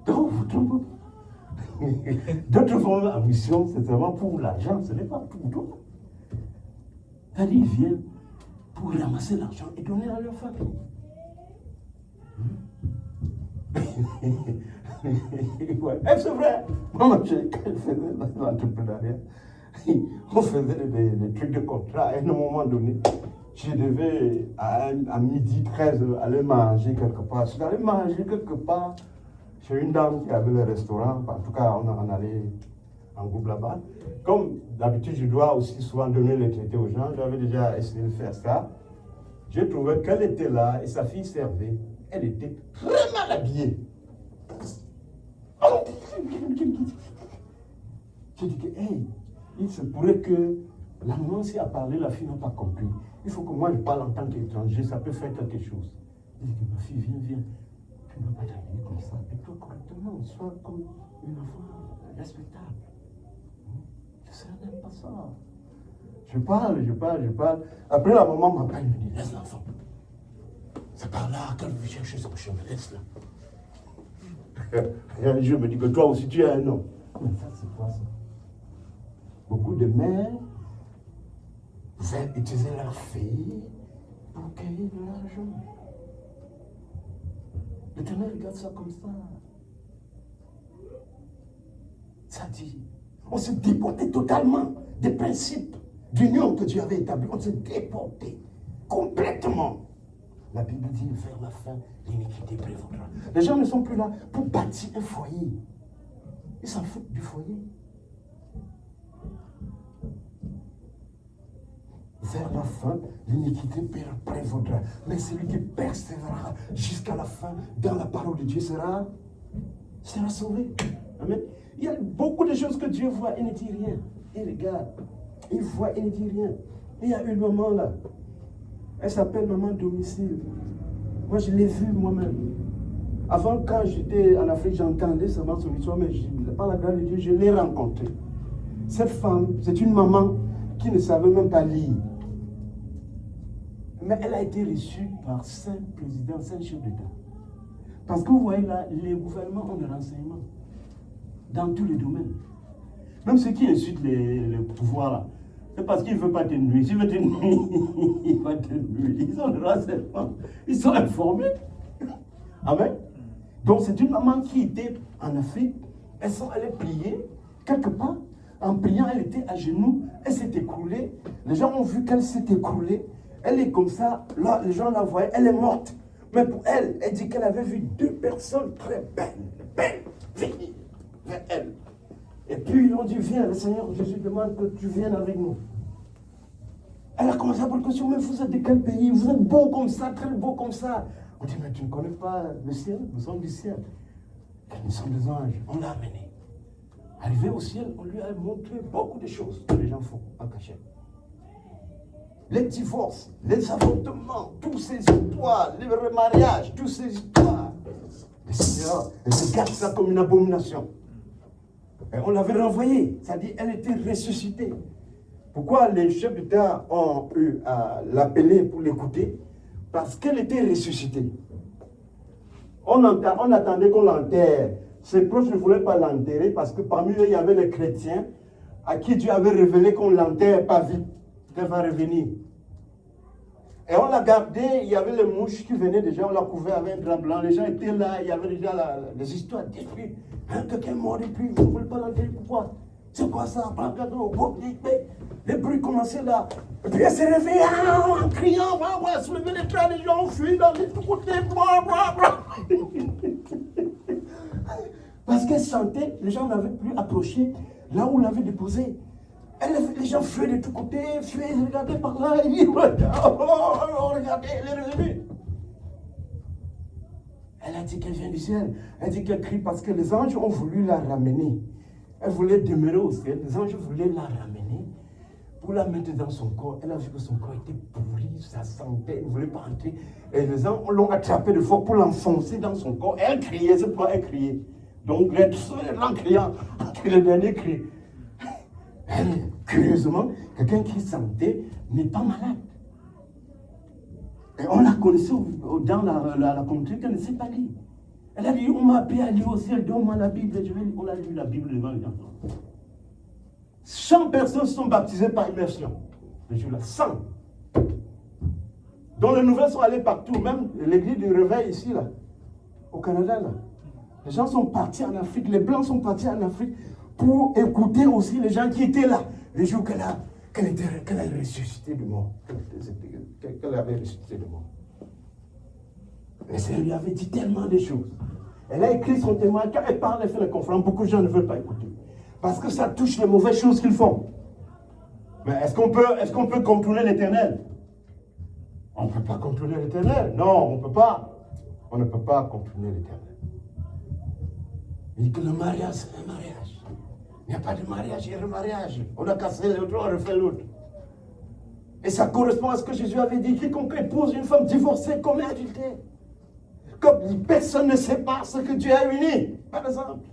Donc, vous trompez. D'autres font la mission, c'est seulement pour l'argent, ce n'est pas pour toi. C'est-à-dire, ils viennent pour ramasser l'argent et donner à leur famille. Ouais. C'est vrai. Moi, quand je faisais l'entrepreneuriat, on faisait des trucs de contrat. À un moment donné, je devais, à midi 13, aller manger quelque part. Je suis allé manger quelque part chez une dame qui avait le restaurant. En tout cas, on allait en groupe là-bas. Comme d'habitude, je dois aussi souvent donner les traités aux gens. J'avais déjà essayé de faire ça. J'ai trouvé qu'elle était là et sa fille servait. Elle était très mal habillée. J'ai dit que, hey, il se pourrait que la maman, si a parlé, la fille n'a pas compris. Il faut que moi je parle en tant qu'étranger, ça peut faire quelque chose. Il dit que ma fille, viens. Tu ne dois pas t'habiller comme ça. Habille-toi correctement, sois comme une enfant respectable. Je n'aime pas ça. Je parle. Après, la maman m'appelle, elle me dit, laisse l'enfant. C'est par là qu'elle veut chercher son chemin, laisse-la. Je me dis que toi aussi tu es un homme. Mais ça, c'est quoi ça? Beaucoup de mères veulent utiliser leur fille pour gagner de l'argent. L'Éternel regarde ça comme ça. Ça dit, on s'est déporté totalement des principes d'union que Dieu avait établis. On s'est déporté complètement. La Bible dit, vers la fin, l'iniquité prévaudra. Les gens ne sont plus là pour bâtir un foyer. Ils s'en foutent du foyer. Vers la fin, l'iniquité prévaudra. Mais celui qui persévérera jusqu'à la fin dans la parole de Dieu sera sauvé. Amen. Il y a beaucoup de choses que Dieu voit, il ne dit rien. Il regarde, il voit, il ne dit rien. Il y a une maman là. Elle s'appelle maman domicile. Moi, je l'ai vue moi-même. Avant, quand j'étais en Afrique, j'entendais seulement son histoire, mais par la grâce de Dieu, je l'ai rencontrée. Cette femme, c'est une maman qui ne savait même pas lire. Mais elle a été reçue par 5 présidents, 5 chefs d'État. Parce que vous voyez là, les gouvernements ont des renseignements dans tous les domaines. Même ceux qui insultent les pouvoirs là. C'est parce qu'il ne veut pas te nuire. S'il veut te nuire, il va te nuire. Ils ont le renseignement. Ils sont informés. Amen. Donc c'est une maman qui était en Afrique. Elle s'est allée prier quelque part. En priant, elle était à genoux. Elle s'est écroulée. Les gens ont vu qu'elle s'est écroulée. Elle est comme ça. Là, les gens la voyaient. Elle est morte. Mais pour elle, elle dit qu'elle avait vu 2 personnes très belles, venir vers elle. Et puis ils ont dit, viens, le Seigneur Jésus demande que tu viennes avec nous. Elle a commencé à poser la question, mais vous êtes de quel pays? Vous êtes beau comme ça, très beau comme ça. On dit, mais tu ne connais pas le ciel? Nous sommes du ciel. Et nous sommes des anges. On l'a amené. Arrivé au ciel, on lui a montré beaucoup de choses que les gens font en cachette. Les divorces, les avortements, toutes ces histoires, les remariages, toutes ces histoires. Le Seigneur regarde ça comme une abomination. Et on l'avait renvoyée, c'est-à-dire elle était ressuscitée. Pourquoi les chefs d'État ont eu à l'appeler pour l'écouter? Parce qu'elle était ressuscitée. On attendait qu'on l'enterre. Ses proches ne voulaient pas l'enterrer parce que parmi eux, il y avait les chrétiens à qui Dieu avait révélé qu'on ne l'enterre pas vite, qu'elle va revenir. Et on l'a gardé, il y avait les mouches qui venaient déjà, on l'a couvert avec un drap blanc. Les gens étaient là, il y avait déjà les histoires d'esprit. Hein, quelqu'un est mort et puis vous ne voulez pas l'enterrer, pourquoi? C'est quoi ça? Les bruits commençaient là. Et puis elle s'est réveillée en criant, on va soulever les trains, les gens ont fui dans les côtés. Parce qu'elle sentait, les gens n'avaient plus approché là où on l'avait déposé. Les gens fuyaient de tous côtés, fuyaient, regardaient par là, et puis, regardez, elle est revenue. Elle a dit qu'elle vient du ciel. Elle dit qu'elle crie parce que les anges ont voulu la ramener. Elle voulait demeurer au ciel. Les anges voulaient la ramener pour la mettre dans son corps. Elle a vu que son corps était pourri, ça sentait, elle ne voulait pas entrer. Et les anges l'ont attrapée de force pour l'enfoncer dans son corps. Elle criait, c'est pourquoi elle criait. Donc, en criant, le dernier cri. Elle, curieusement, quelqu'un qui sentait n'est pas malade. Et on la connaissait dans la communauté qu'elle ne sait pas lire. Elle a dit, on m'a appelé à lire au ciel, donne-moi la Bible. On a lu la Bible devant les enfants. 100 personnes sont baptisées par immersion. Le jour-là, 100. Dont les nouvelles sont allées partout, même l'église du réveil ici, là, au Canada, là. Les gens sont partis en Afrique, les Blancs sont partis en Afrique pour écouter aussi les gens qui étaient là, le jour qu'elle a ressuscité de mort. Qu'elle avait ressuscité de mort. Le Seigneur lui avait dit tellement de choses. Elle a écrit son témoin, quand elle parle, elle fait la conférence, beaucoup de gens ne veulent pas écouter. Parce que ça touche les mauvaises choses qu'ils font. Mais est-ce qu'on peut contrôler l'Éternel? On ne peut pas contrôler l'Éternel. Non, on ne peut pas. On ne peut pas contrôler l'Éternel. Il dit que le mariage, c'est un mariage. Il n'y a pas de mariage, il y a un mariage. On a cassé l'autre, on refait l'autre. Et ça correspond à ce que Jésus avait dit. Quiconque épouse une femme divorcée commet adultère. Comme personne ne sait pas ce que Dieu a uni, par exemple.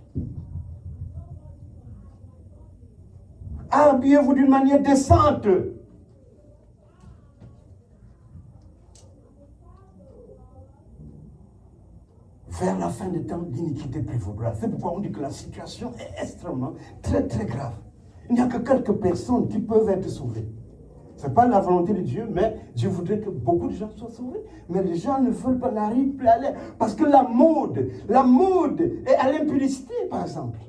Habillez-vous d'une manière décente. Vers la fin des temps, l'iniquité prévaudra. C'est pourquoi on dit que la situation est extrêmement, très très grave. Il n'y a que quelques personnes qui peuvent être sauvées. Ce n'est pas la volonté de Dieu, mais Dieu voudrait que beaucoup de gens soient sauvés. Mais les gens ne veulent pas, n'arrivent plus à aller. Parce que la mode est à l'impudicité, par exemple.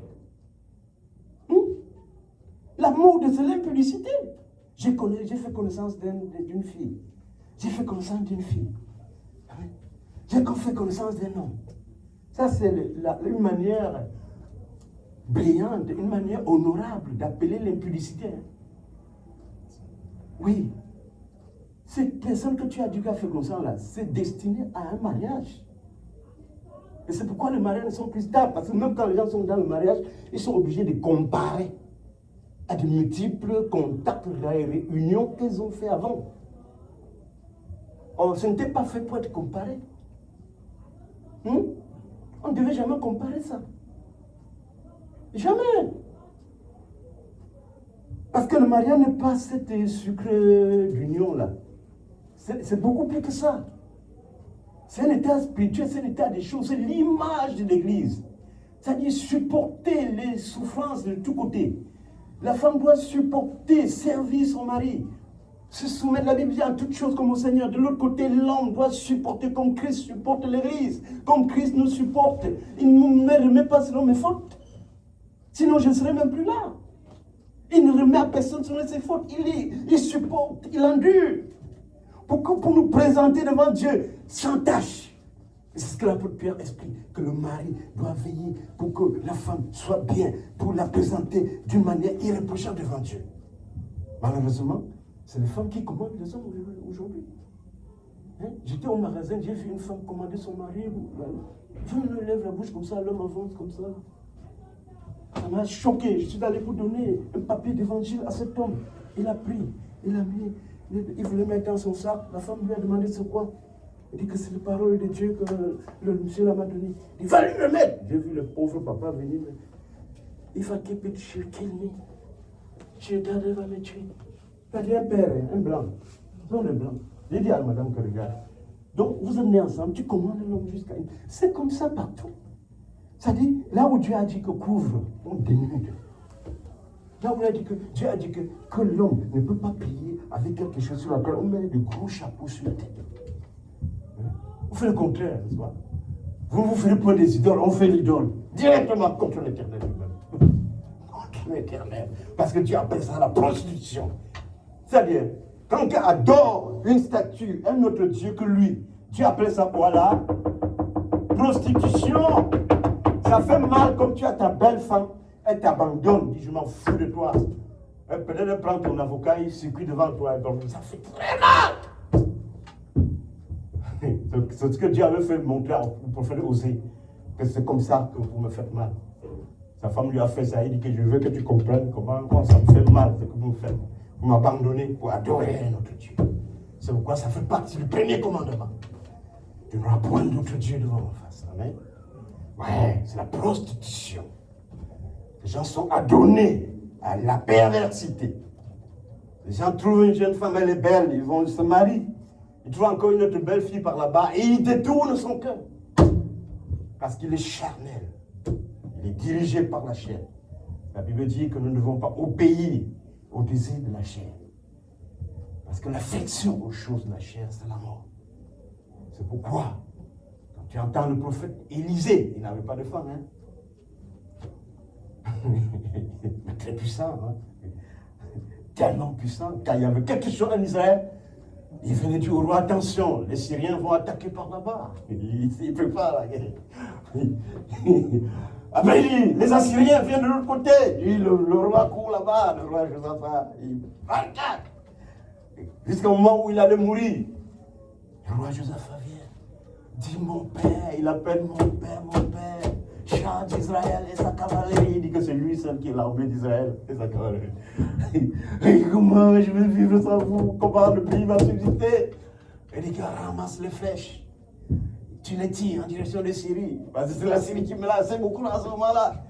La mode, c'est l'impudicité. J'ai fait connaissance d'une fille. J'ai fait connaissance d'une fille. J'ai fait connaissance d'un homme. Ça, c'est une manière brillante, une manière honorable d'appeler l'impudicité. Oui. Cette personne que tu as dit qu'elle fait connaissance là, c'est destiné à un mariage. Et c'est pourquoi les mariages ne sont plus stables. Parce que même quand les gens sont dans le mariage, ils sont obligés de comparer à de multiples contacts, réunions qu'ils ont fait avant. Or, ce n'était pas fait pour être comparé. On ne devait jamais comparer ça. Jamais. Parce que le mariage n'est pas cette sucre d'union-là. C'est beaucoup plus que ça. C'est un état spirituel, c'est un état des choses, c'est l'image de l'Église. C'est-à-dire supporter les souffrances de tous côtés. La femme doit supporter, servir son mari. Se soumettre, la Bible dit en toutes choses comme au Seigneur. De l'autre côté, l'homme doit supporter comme Christ supporte l'Église. Comme Christ nous supporte. Il ne me remet pas selon mes fautes. Sinon, je ne serais même plus là. Il ne remet à personne selon ses fautes. Il supporte, il endure. Pour nous présenter devant Dieu sans tâche. C'est ce que l'apôtre Pierre explique, que le mari doit veiller pour que la femme soit bien, pour la présenter d'une manière irréprochable devant Dieu. Malheureusement, c'est les femmes qui commandent les hommes aujourd'hui. J'étais au magasin, j'ai vu une femme commander son mari. Je lève la bouche comme ça, l'homme avance comme ça. Ça m'a choqué. Je suis allé pour donner un papier d'évangile à cet homme. Il a pris, il a mis, il voulait mettre dans son sac. La femme lui a demandé c'est quoi. Il dit que c'est la parole de Dieu que le monsieur m'a donné. Il dit, va lui le mettre. J'ai vu le pauvre papa venir. Il va keep it, she'll kill me. Dieu va me tuer. Il a dit un père, un blanc. Non, un blanc. J'ai dit à la madame que regarde. Donc, vous êtes nés ensemble, tu commandes l'homme jusqu'à une. C'est comme ça partout. C'est-à-dire, là où Dieu a dit que couvre, on dénude. Là où Dieu a dit que l'homme ne peut pas payer avec quelque chose sur laquelle on met de gros chapeaux sur la tête. Vous faites le contraire, n'est-ce pas? Vous ne vous faites pas des idoles, on fait l'idole. Directement contre l'éternel lui-même. Contre l'éternel. Parce que Dieu appelle ça la prostitution. C'est-à-dire, quand quelqu'un adore une statue, un autre Dieu que lui, Dieu appelle ça quoi là? Prostitution. Ça fait mal comme tu as ta belle femme, elle t'abandonne, dit je m'en fous de toi. Peut-être elle prend ton avocat, il circuit devant toi, donc ça fait très mal. C'est ce que Dieu avait fait montrer au prophète Osée, que c'est comme ça que vous me faites mal. Sa femme lui a fait ça, il dit que je veux que tu comprennes comment ça me fait mal, ce que vous me faites. Vous m'abandonnez pour adorer un autre Dieu. C'est pourquoi ça fait partie du premier commandement. Tu n'auras point d'autre Dieu devant ma face. Amen. Ouais, c'est la prostitution. Les gens sont adonnés à la perversité. Les gens trouvent une jeune femme, elle est belle, ils vont se marier. Ils trouvent encore une autre belle fille par là-bas et ils détournent son cœur. Parce qu'il est charnel. Il est dirigé par la chair. La Bible dit que nous ne devons pas obéir au désir de la chair. Parce que l'affection aux choses de la chair, c'est la mort. C'est pourquoi, quand tu entends le prophète Élisée, il n'avait pas de femme, hein? Très puissant, hein? Tellement puissant, quand il y avait quelque chose en Israël, il venait dire au roi, attention, les Syriens vont attaquer par là-bas. Il prépare la guerre. Après, il dit, les Assyriens viennent de l'autre côté. Le roi court là-bas, le roi Josaphat. Il attaque. Jusqu'au moment où il allait mourir. Le roi Josaphat vient. Dit, mon père, il appelle mon père. Chant d'Israël et sa cavalerie. Il dit que c'est lui seul qui est l'armée d'Israël et sa cavalerie. Et comment je vais vivre sans vous? Comment le pays va subsister? Il dit qu'il ramasse les flèches. Tu les tires en direction de Syrie. Parce que c'est la Syrie qui me l'a assez beaucoup à ce moment-là.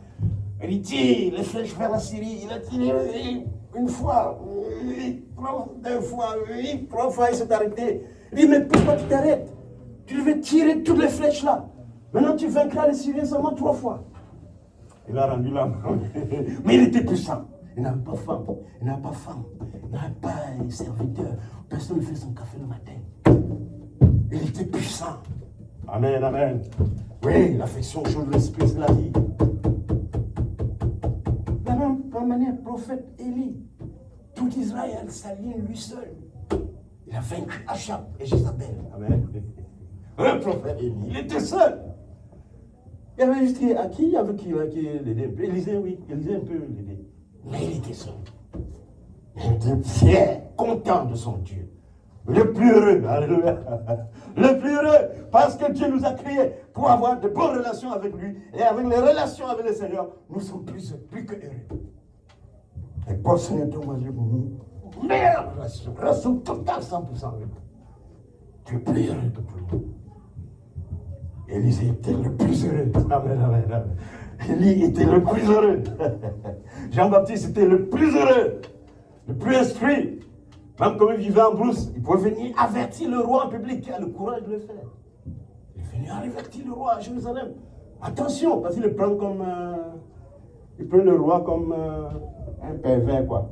Il tire les flèches vers la Syrie. Il a tiré une fois, deux fois, trois fois, il s'est arrêté. Il dit, mais pourquoi tu t'arrêtes? Tu devais tirer toutes les flèches là. Maintenant, tu vaincras les Syriens seulement 3 fois. Il a rendu la main. Mais il était puissant. Il n'avait pas faim. Il n'avait pas faim. Il n'avait pas un serviteur. Personne ne fait son café le matin. Il était puissant. Amen, amen. Oui, l'affection au jour de l'esprit, c'est la vie. De la même manière, prophète Élie, tout Israël s'aligne lui seul. Il a vaincu Achab et Jézabel. Amen. Le prophète Élie, il était seul. Il y avait juste qui avec qui l'aider. Élisée, oui, Élisée un peu l'aider. Mais il était seul. Il était fier, content de son Dieu. Le plus heureux, alléluia. Le plus heureux, parce que Dieu nous a créés pour avoir de bonnes relations avec lui. Et avec les relations avec le Seigneur, nous sommes plus que heureux. Et pour le Seigneur, moi, j'ai une meilleure relation totale, 100% avec lui. Tu es plus heureux que tout le monde. Élisée était le plus heureux. Amen, amen, amen. Élie était le plus heureux. Jean-Baptiste était le plus heureux, le plus instruit. Même comme il vivait en brousse, il pouvait venir avertir le roi en public qui a le courage de le faire. Il est venu avertir le roi à Jérusalem. Attention, parce qu'il le prend comme. Il prend le roi comme un pervers, quoi.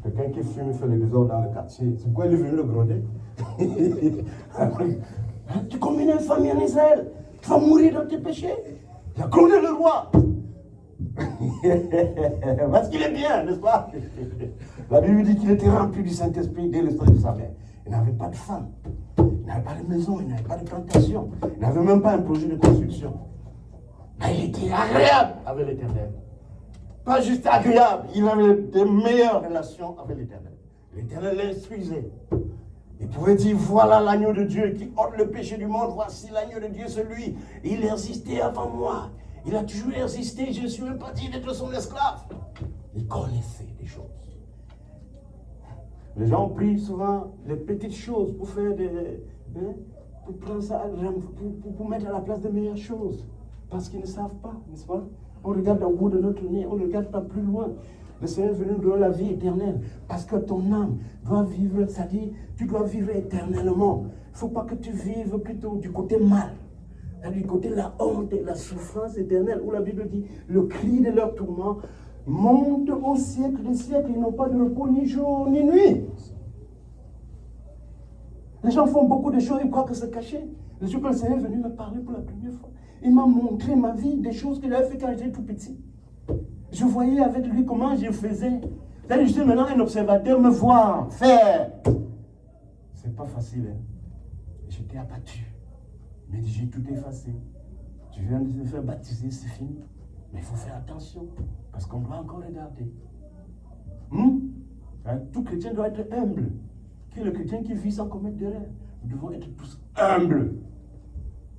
Quelqu'un qui fume, fait le désordre dans le quartier. C'est pourquoi il est venu le gronder. Tu combines une famille en Israël, tu vas mourir dans tes péchés. Il a grondé le roi. Parce qu'il est bien, n'est-ce pas? La Bible dit qu'il était rempli du Saint-Esprit dès le sein de sa mère. Il n'avait pas de femme, il n'avait pas de maison, il n'avait pas de plantation, il n'avait même pas un projet de construction. Mais il était agréable avec l'Éternel. Pas juste agréable, il avait des meilleures relations avec l'Éternel. L'Éternel l'instruisait. Il pouvait dire, voilà l'agneau de Dieu qui ôte le péché du monde, voici l'agneau de Dieu, celui. Il existait avant moi. Il a toujours existé, je ne suis même pas dit d'être son esclave. Il connaissait des choses. Les gens prient souvent les petites choses pour faire des... pour prendre ça, pour mettre à la place de meilleures choses. Parce qu'ils ne savent pas, n'est-ce pas? On regarde au bout de notre nez, on ne regarde pas plus loin. Le Seigneur est venu nous donner la vie éternelle. Parce que ton âme doit vivre, c'est-à-dire, tu dois vivre éternellement. Il ne faut pas que tu vives plutôt du côté mal. Du côté de la honte et la souffrance éternelle, où la Bible dit, le cri de leur tourment montent au siècle des siècles. Ils n'ont pas de repos ni jour ni nuit. Les gens font beaucoup de choses, ils croient que c'est caché. Le jour que le Seigneur est venu me parler pour la première fois, il m'a montré ma vie, des choses qu'il avait fait quand j'étais tout petit. Je voyais avec lui comment je faisais. C'est-à-dire, je suis maintenant un observateur, me voir, faire. C'est pas facile, hein. J'étais abattu. Mais j'ai tout effacé. Tu viens de te faire baptiser, c'est fini. Mais il faut faire attention, parce qu'on doit encore regarder. Hein? Tout chrétien doit être humble. Qui est le chrétien qui vit sans commettre d'erreur? Nous devons être tous humbles.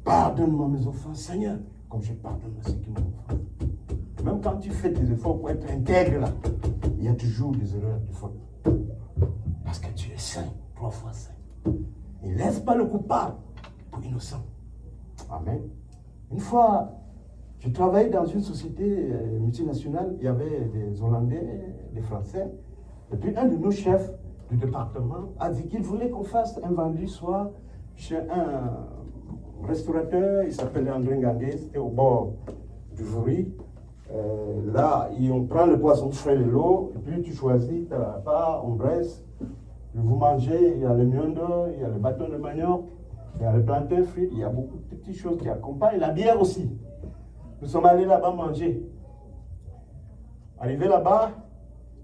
Pardonne-moi mes offenses, Seigneur, comme je pardonne à ceux qui m'offensent. Même quand tu fais tes efforts pour être intègre, là, il y a toujours des erreurs, des fautes. Parce que tu es saint, 3 fois saint. Ne laisse pas le coupable pour innocent. Amen. Une fois, je travaillais dans une société multinationale, il y avait des Hollandais, des Français, et puis un de nos chefs du département a dit qu'il voulait qu'on fasse un vendredi soir chez un restaurateur, il s'appelait André Ganguet, c'était au bord du Voury. Là, on prend le poisson frais de l'eau, et puis tu choisis, tu as la part, on braise, vous mangez, il y a le miondo, il y a le bâton de manioc, il y a le plantain frit, il y a beaucoup de petites choses qui accompagnent, la bière aussi. Nous sommes allés là-bas manger. Arrivé là-bas,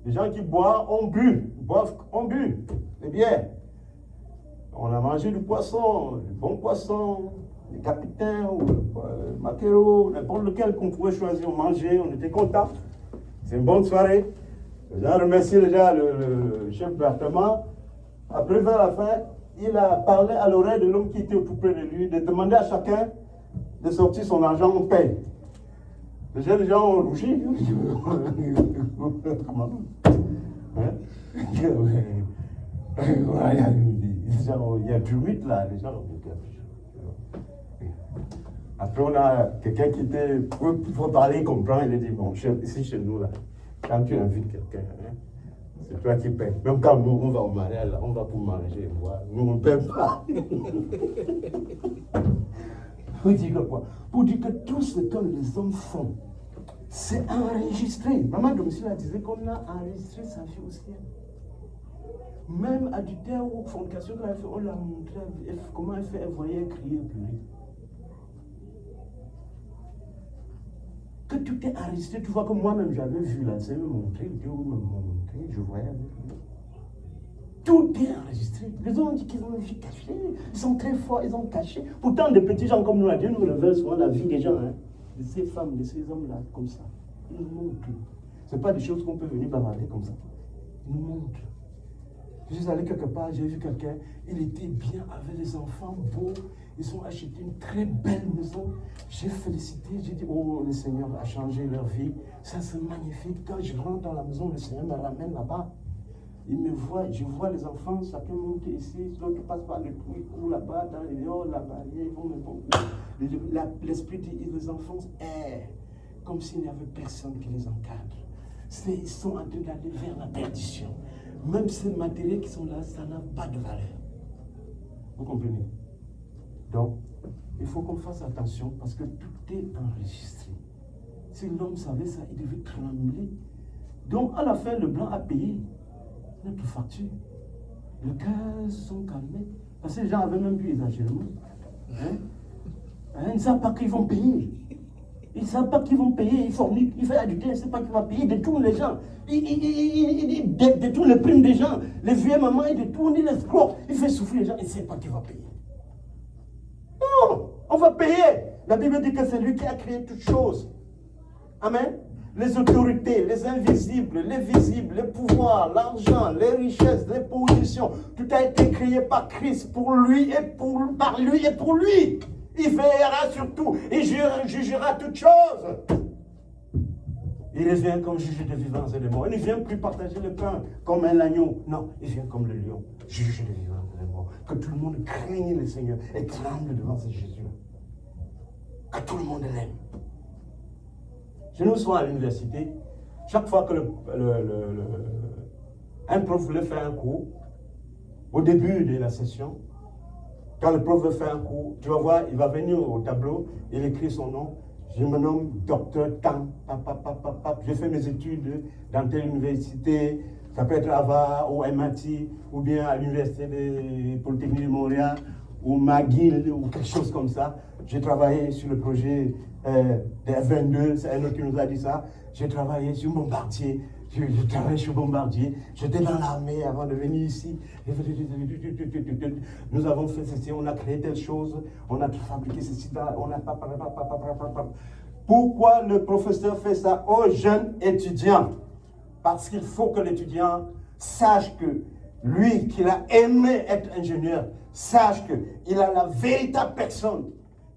les gens qui boivent ont bu, les bières. On a mangé du poisson, du bon poisson, des capitaines, ou maquereau, n'importe lequel qu'on pouvait choisir, on mangeait, on était contents. C'est une bonne soirée. Les gens remerciaient déjà le chef département. Après, vers la fin, il a parlé à l'oreille de l'homme qui était tout près de lui, de demander à chacun de sortir son argent, on paye. Déjà, les gens ont rougi. Comment? Hein? Il y a du mythe là, les gens. Après, on a quelqu'un qui était, il faut parler, il comprend, il a dit, bon, chef, ici chez nous, là, quand tu invites quelqu'un, hein, c'est toi qui payes. Même quand nous, on va au mariage, là, on va pour manger, voir, nous, on ne paye pas. Pour dire que quoi? Pour dire que tout ce que les hommes font, c'est enregistré. Maman Domicile a dit qu'on a enregistré sa vie au ciel. Même adultère ou fornication, on l'a montré comment elle fait, elle voyait crier et pleurer. Que tout est enregistré, tu vois que moi-même j'avais vu là, c'est me montrer, Dieu me montrer, je voyais avec lui. Tout est enregistré. Les hommes disent qu'ils ont une vie cachée, ils sont très forts, ils ont caché. Pourtant, des petits gens comme nous, Dieu nous révèle souvent la vie des gens, hein, de ces femmes, de ces hommes-là, comme ça. Ils nous montrent tout. Ce n'est pas des choses qu'on peut venir bavarder comme ça. Ils nous montrent. Je suis allé quelque part, j'ai vu quelqu'un, il était bien avec les enfants beaux, ils ont acheté une très belle maison. J'ai félicité, j'ai dit, oh, le Seigneur a changé leur vie, ça c'est magnifique. Quand je rentre dans la maison, le Seigneur me ramène là-bas. Il me voit, je vois les enfants, chacun monte ici, l'autre passe par le trou, il court là-bas, dans les dehors, la barrière, ils vont me voir. L'esprit dit, les enfants errent, comme s'il n'y avait personne qui les encadre. Ils sont en train d'aller vers la perdition. Même ces matériels qui sont là, ça n'a pas de valeur. Vous comprenez? Donc, il faut qu'on fasse attention parce que tout est enregistré. Si l'homme savait ça, il devait trembler. Donc, à la fin, le blanc a payé notre facture. Les cas se sont calmés. Parce que les gens avaient même vu exagérément. Ils ne savent pas qu'ils vont payer. Ils ne savent pas qu'ils vont payer. Ils forniquent, ils font adultère, ils ne savent pas qu'ils vont payer. Ils détournent les gens. Ils détournent les primes des gens. Les vieux mamans, ils détournent, ils les escroquent. Ils font souffrir les gens. Ils ne savent pas qu'ils vont payer. Non, on va payer. La Bible dit que c'est lui qui a créé toutes choses. Amen. Les autorités, les invisibles, les visibles, les pouvoirs, l'argent, les richesses, les positions, tout a été créé par Christ pour lui et par lui et pour lui. Il veillera sur tout, il jugera toutes choses. Il revient comme juge des vivants et des morts. Il ne vient plus partager le pain comme un agneau. Non, il vient comme le lion, juge des vivants et des morts. Que tout le monde craigne le Seigneur et tremble devant ce Jésus. Que tout le monde l'aime. Je nous sois à l'université, chaque fois que un prof voulait faire un cours, au début de la session, quand le prof veut faire un cours, tu vas voir, il va venir au tableau, il écrit son nom. Je me nomme docteur Tang. J'ai fait mes études dans telle université. Ça peut être à Harvard ou MIT ou bien à l'université de Polytechnique de Montréal ou McGill ou quelque chose comme ça. J'ai travaillé sur le projet des F-22, c'est un autre qui nous a dit ça. J'ai travaillé sur Bombardier. Je travaillais sur Bombardier. J'étais dans l'armée avant de venir ici. Nous avons fait ceci, on a créé telle chose, on a fabriqué ceci, on a pas. Pourquoi le professeur fait ça aux jeunes étudiants? Parce qu'il faut que l'étudiant sache que lui, qu'il a aimé être ingénieur, sache qu'il a la véritable personne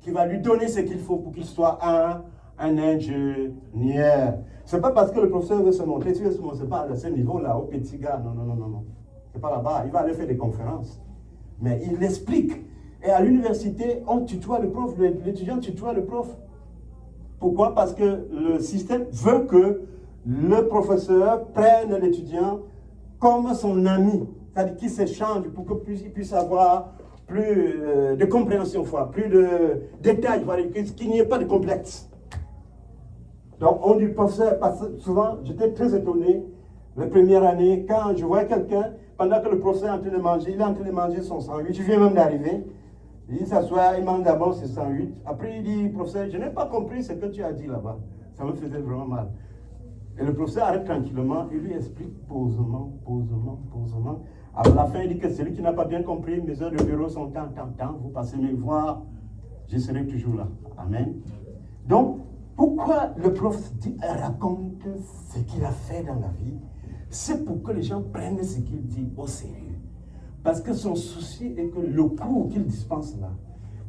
qui va lui donner ce qu'il faut pour qu'il soit un ingénieur. Ce n'est pas parce que le professeur veut se montrer, ce n'est pas à ce niveau-là, au petit gars, non. Ce n'est pas là-bas, il va aller faire des conférences. Mais il l'explique. Et à l'université, on tutoie le prof, l'étudiant tutoie le prof. Pourquoi? Parce que le système veut que le professeur prenne l'étudiant comme son ami, c'est-à-dire qu'il s'échange pour qu'il puisse avoir plus de compréhension, plus de détails, qu'il n'y ait pas de complexe. Donc on dit professeur, parce que souvent j'étais très étonné, la première année, quand je voyais quelqu'un, pendant que le professeur est en train de manger, il est en train de manger son 108, je viens même d'arriver, il s'assoit, il mange d'abord ses 108, après il dit, professeur, je n'ai pas compris ce que tu as dit là-bas, ça me faisait vraiment mal. Et le professeur arrête tranquillement, il lui explique posément. À la fin, il dit que celui qui n'a pas bien compris, mes heures de bureau sont tant, vous passez me voir, je serai toujours là. Amen. Donc, pourquoi le prof raconte ce qu'il a fait dans la vie? C'est pour que les gens prennent ce qu'il dit au sérieux. Parce que son souci est que le cours qu'il dispense là,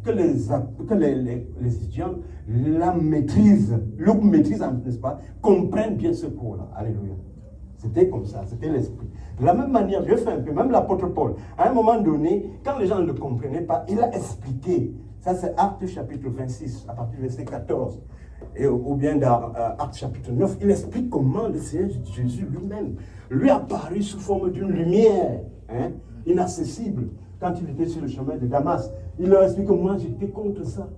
que les étudiants la maîtrisent, n'est-ce pas, comprennent bien ce cours-là. Alléluia. C'était comme ça, c'était l'esprit. De la même manière, je fais un peu, même l'apôtre Paul, à un moment donné, quand les gens ne le comprenaient pas, il a expliqué. Ça, c'est Actes chapitre 26, à partir du verset 14. Ou bien dans Actes chapitre 9, il explique comment le Seigneur Jésus lui-même lui a apparu sous forme d'une lumière inaccessible quand il était sur le chemin de Damas. Il leur explique que moi j'étais contre ça.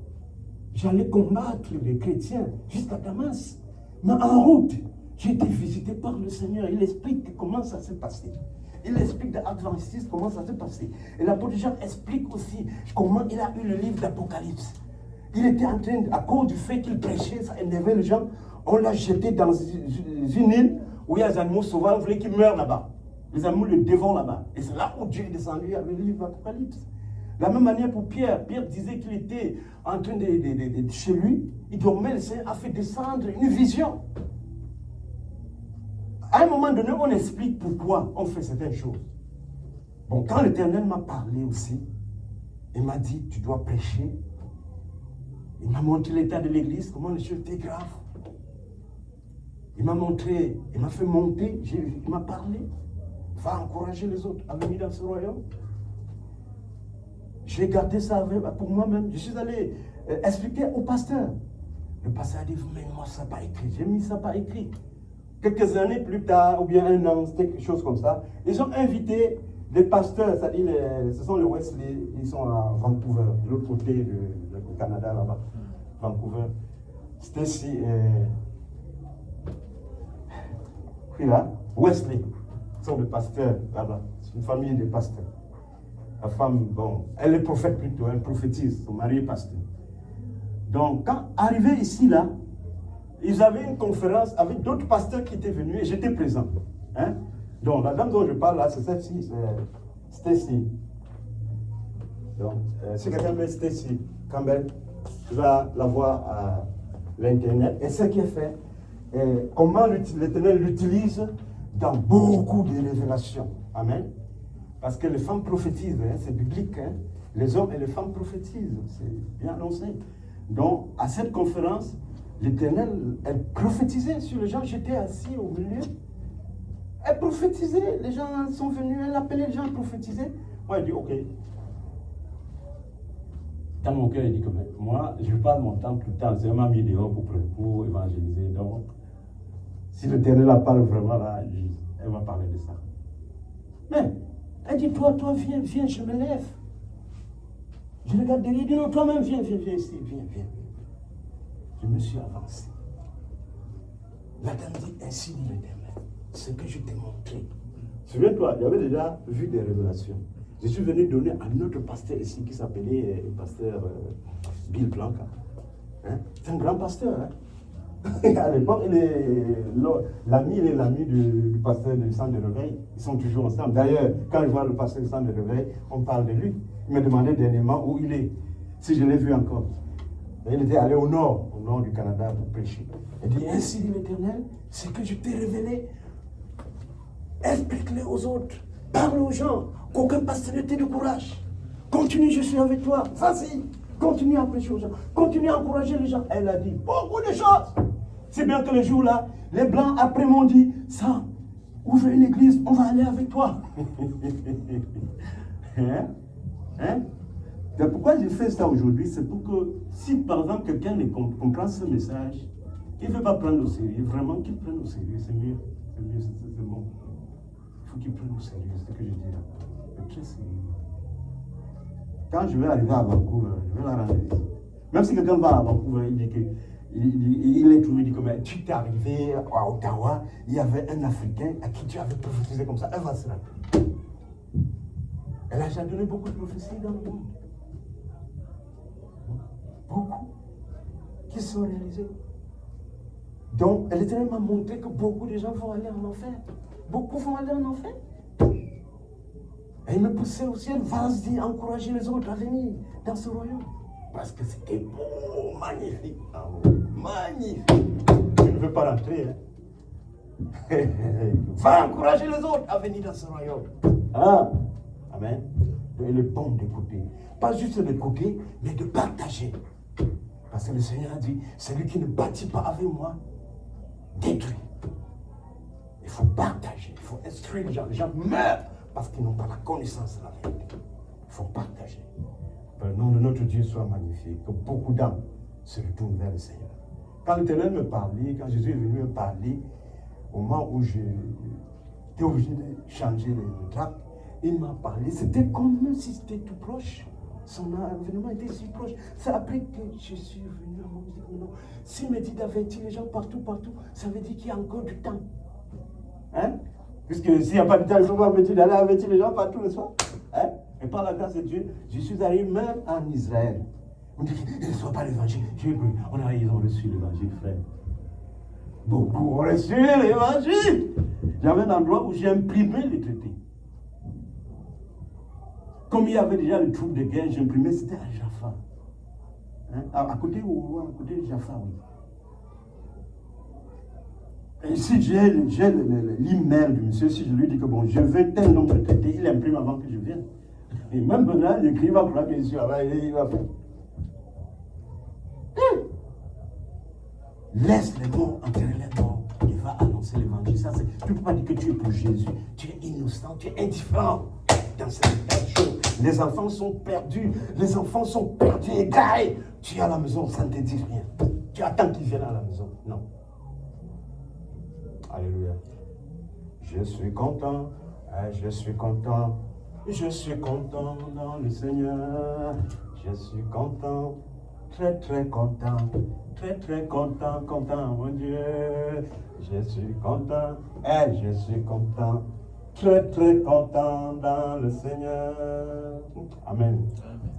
J'allais combattre les chrétiens jusqu'à Damas. Mais en route, j'ai été visité par le Seigneur. Il explique comment ça s'est passé. Il explique dans Actes 26 comment ça s'est passé. Et l'apôtre Jean explique aussi comment il a eu le livre d'Apocalypse. Il était en train, à cause du fait qu'il prêchait, ça énervait les gens, on l'a jeté dans une île où il y a des animaux sauvages, on voulait qu'ils meurent là-bas. Les animaux le dévorent là-bas. Et c'est là où Dieu est descendu avec le livre d'Apocalypse. De la même manière pour Pierre. Pierre disait qu'il était en train de chez lui, il dormait, le Seigneur a fait descendre une vision. À un moment donné, on explique pourquoi on fait certaines choses. Bon, quand l'Éternel m'a parlé aussi, il m'a dit, tu dois prêcher. Il m'a montré l'état de l'église, comment les choses étaient graves. Il m'a montré, il m'a fait monter, il m'a parlé. Va encourager les autres à venir dans ce royaume. J'ai gardé ça pour moi-même. Je suis allé expliquer au pasteur. Le pasteur a dit, mais moi ça n'a pas écrit. J'ai mis ça pas écrit. Quelques années plus tard, ou bien un an, c'était quelque chose comme ça, ils ont invité des pasteurs, c'est-à-dire, ce sont les Wesley, ils sont à Vancouver, de l'autre côté du Canada, là-bas, Vancouver. Stacy, puis là, Wesley, ils sont des pasteurs là-bas, c'est une famille de pasteurs. La femme, bon, elle est prophète plutôt, elle prophétise, son mari est pasteur. Donc, quand arrivé ici, là, ils avaient une conférence avec d'autres pasteurs qui étaient venus et j'étais présent. Hein? Donc, la dame dont je parle là, c'est celle-ci, c'est Stacy. Donc, si quelqu'un met Stacy Campbell, tu vas la voir à l'internet. Et ce qui est fait, comment l'Éternel l'utilise dans beaucoup de révélations. Amen. Parce que les femmes prophétisent, hein, c'est biblique. Hein? Les hommes et les femmes prophétisent, c'est bien annoncé. Donc, à cette conférence, l'Éternel, elle prophétisait sur les gens. J'étais assis au milieu. Elle prophétisait. Les gens sont venus, elle appelait les gens à prophétiser. Moi, elle dit, ok. Dans mon cœur, il dit que moi, je parle mon temps tout le temps. C'est ma vidéo pour évangéliser. Donc, si l'Éternel la parle vraiment, là, elle va parler de ça. Mais, elle dit, toi, viens, je me lève. Je regarde derrière, il dit, non, toi-même, viens ici, viens. Je me suis avancé. La dame dit, ainsi dit l'Éternel, ce que je t'ai montré. Souviens-toi, j'avais déjà vu des révélations. Je suis venu donner à notre pasteur ici qui s'appelait le pasteur Bill Blanca. Hein? C'est un grand pasteur. Hein? À l'époque, il est l'ami du pasteur du centre de réveil. Ils sont toujours ensemble. D'ailleurs, quand je vois le pasteur du centre de réveil, on parle de lui. Il me demandait dernièrement où il est, si je l'ai vu encore. Et il était allé au nord du Canada pour prêcher. Il dit, ainsi dit l'Éternel, c'est que je t'ai révélé. Explique-le aux autres. Parle aux gens. Qu'aucun pasteur ne te décourage. Continue, je suis avec toi. Vas-y. Continue à prêcher aux gens. Continue à encourager les gens. Elle a dit beaucoup de choses. C'est bien que le jour-là, les Blancs après m'ont dit, ça, ouvre une église, on va aller avec toi. Hein? Donc pourquoi je fais ça aujourd'hui? C'est pour que, si par exemple quelqu'un ne comprend ce message, qu'il ne veut pas prendre au sérieux, vraiment qu'il prenne au sérieux, c'est mieux. C'est bon. Il faut qu'il prenne au sérieux, c'est ce que je dis là. C'est très sérieux. Quand je vais arriver à Vancouver, je vais la rendre visite. Même si quelqu'un va à Vancouver, il dit que il est trouvé, il dit que mais, tu t'es arrivé à Ottawa, il y avait un Africain à qui tu avais prophétisé comme ça, elle va se rappeler. Elle a déjà donné beaucoup de prophéties dans le monde. Beaucoup qui sont réalisées. Donc, l'Éternel m'a montré que beaucoup de gens vont aller en enfer. Beaucoup vont aller en enfer. Et il me poussait au ciel, vas-y, encourager les autres à venir dans ce royaume. Parce que c'était beau, magnifique. Magnifique. Je ne veux pas rentrer. Hein. Va encourager les autres à venir dans ce royaume. Ah. Amen. Et le bon d'écouter. Pas juste d'écouter, mais de partager. Parce que le Seigneur a dit, celui qui ne bâtit pas avec moi, détruit. Il faut partager, il faut instruire les gens. Les gens meurent parce qu'ils n'ont pas la connaissance de la vérité. Il faut partager. Que le nom de notre Dieu soit magnifique. Que beaucoup d'âmes se retournent vers le Seigneur. Quand l'Éternel me parlait, quand Jésus est venu me parler, au moment où j'étais obligé de changer le drape, il m'a parlé. C'était comme si c'était tout proche. Son avènement était si proche. C'est après que je suis venu à mon Dieu. Non. S'il me dit d'avertir les gens partout, ça veut dire qu'il y a encore du temps. Hein? Puisque s'il n'y a pas de temps, je vais me dire d'aller avertir les gens partout le soir. Hein? Et par la grâce de Dieu, je suis arrivé même en Israël. On dit qu'ils ne reçoivent pas l'évangile. Ils ont reçu l'évangile, frère. Beaucoup ont reçu l'évangile. J'avais un endroit où j'ai imprimé les traités. Comme il y avait déjà les troupes de guerre, j'imprimais, c'était à Jaffa. Hein? À côté de Jaffa, oui. Et si j'ai l'email du monsieur, si je lui dis que bon, je veux tel nombre de traités, il imprime avant que je vienne. Et même maintenant, il écrit, il va croire que je suis là-bas, il va faire. Laisse les morts enterrer les morts. Il va annoncer l'évangile. Ça, tu ne peux pas dire que tu es pour Jésus. Tu es innocent, tu es indifférent dans cette chose. Les enfants sont perdus. Les enfants sont perdus, égarés. Tu es à la maison, ça ne te dit rien. Tu attends qu'ils viennent à la maison. Non. Alléluia. Je suis content. Je suis content. Je suis content dans le Seigneur. Je suis content. Très, très content. Très, très content, mon Dieu. Je suis content. Je suis content. Très, très content dans le Seigneur. Amen. Amen.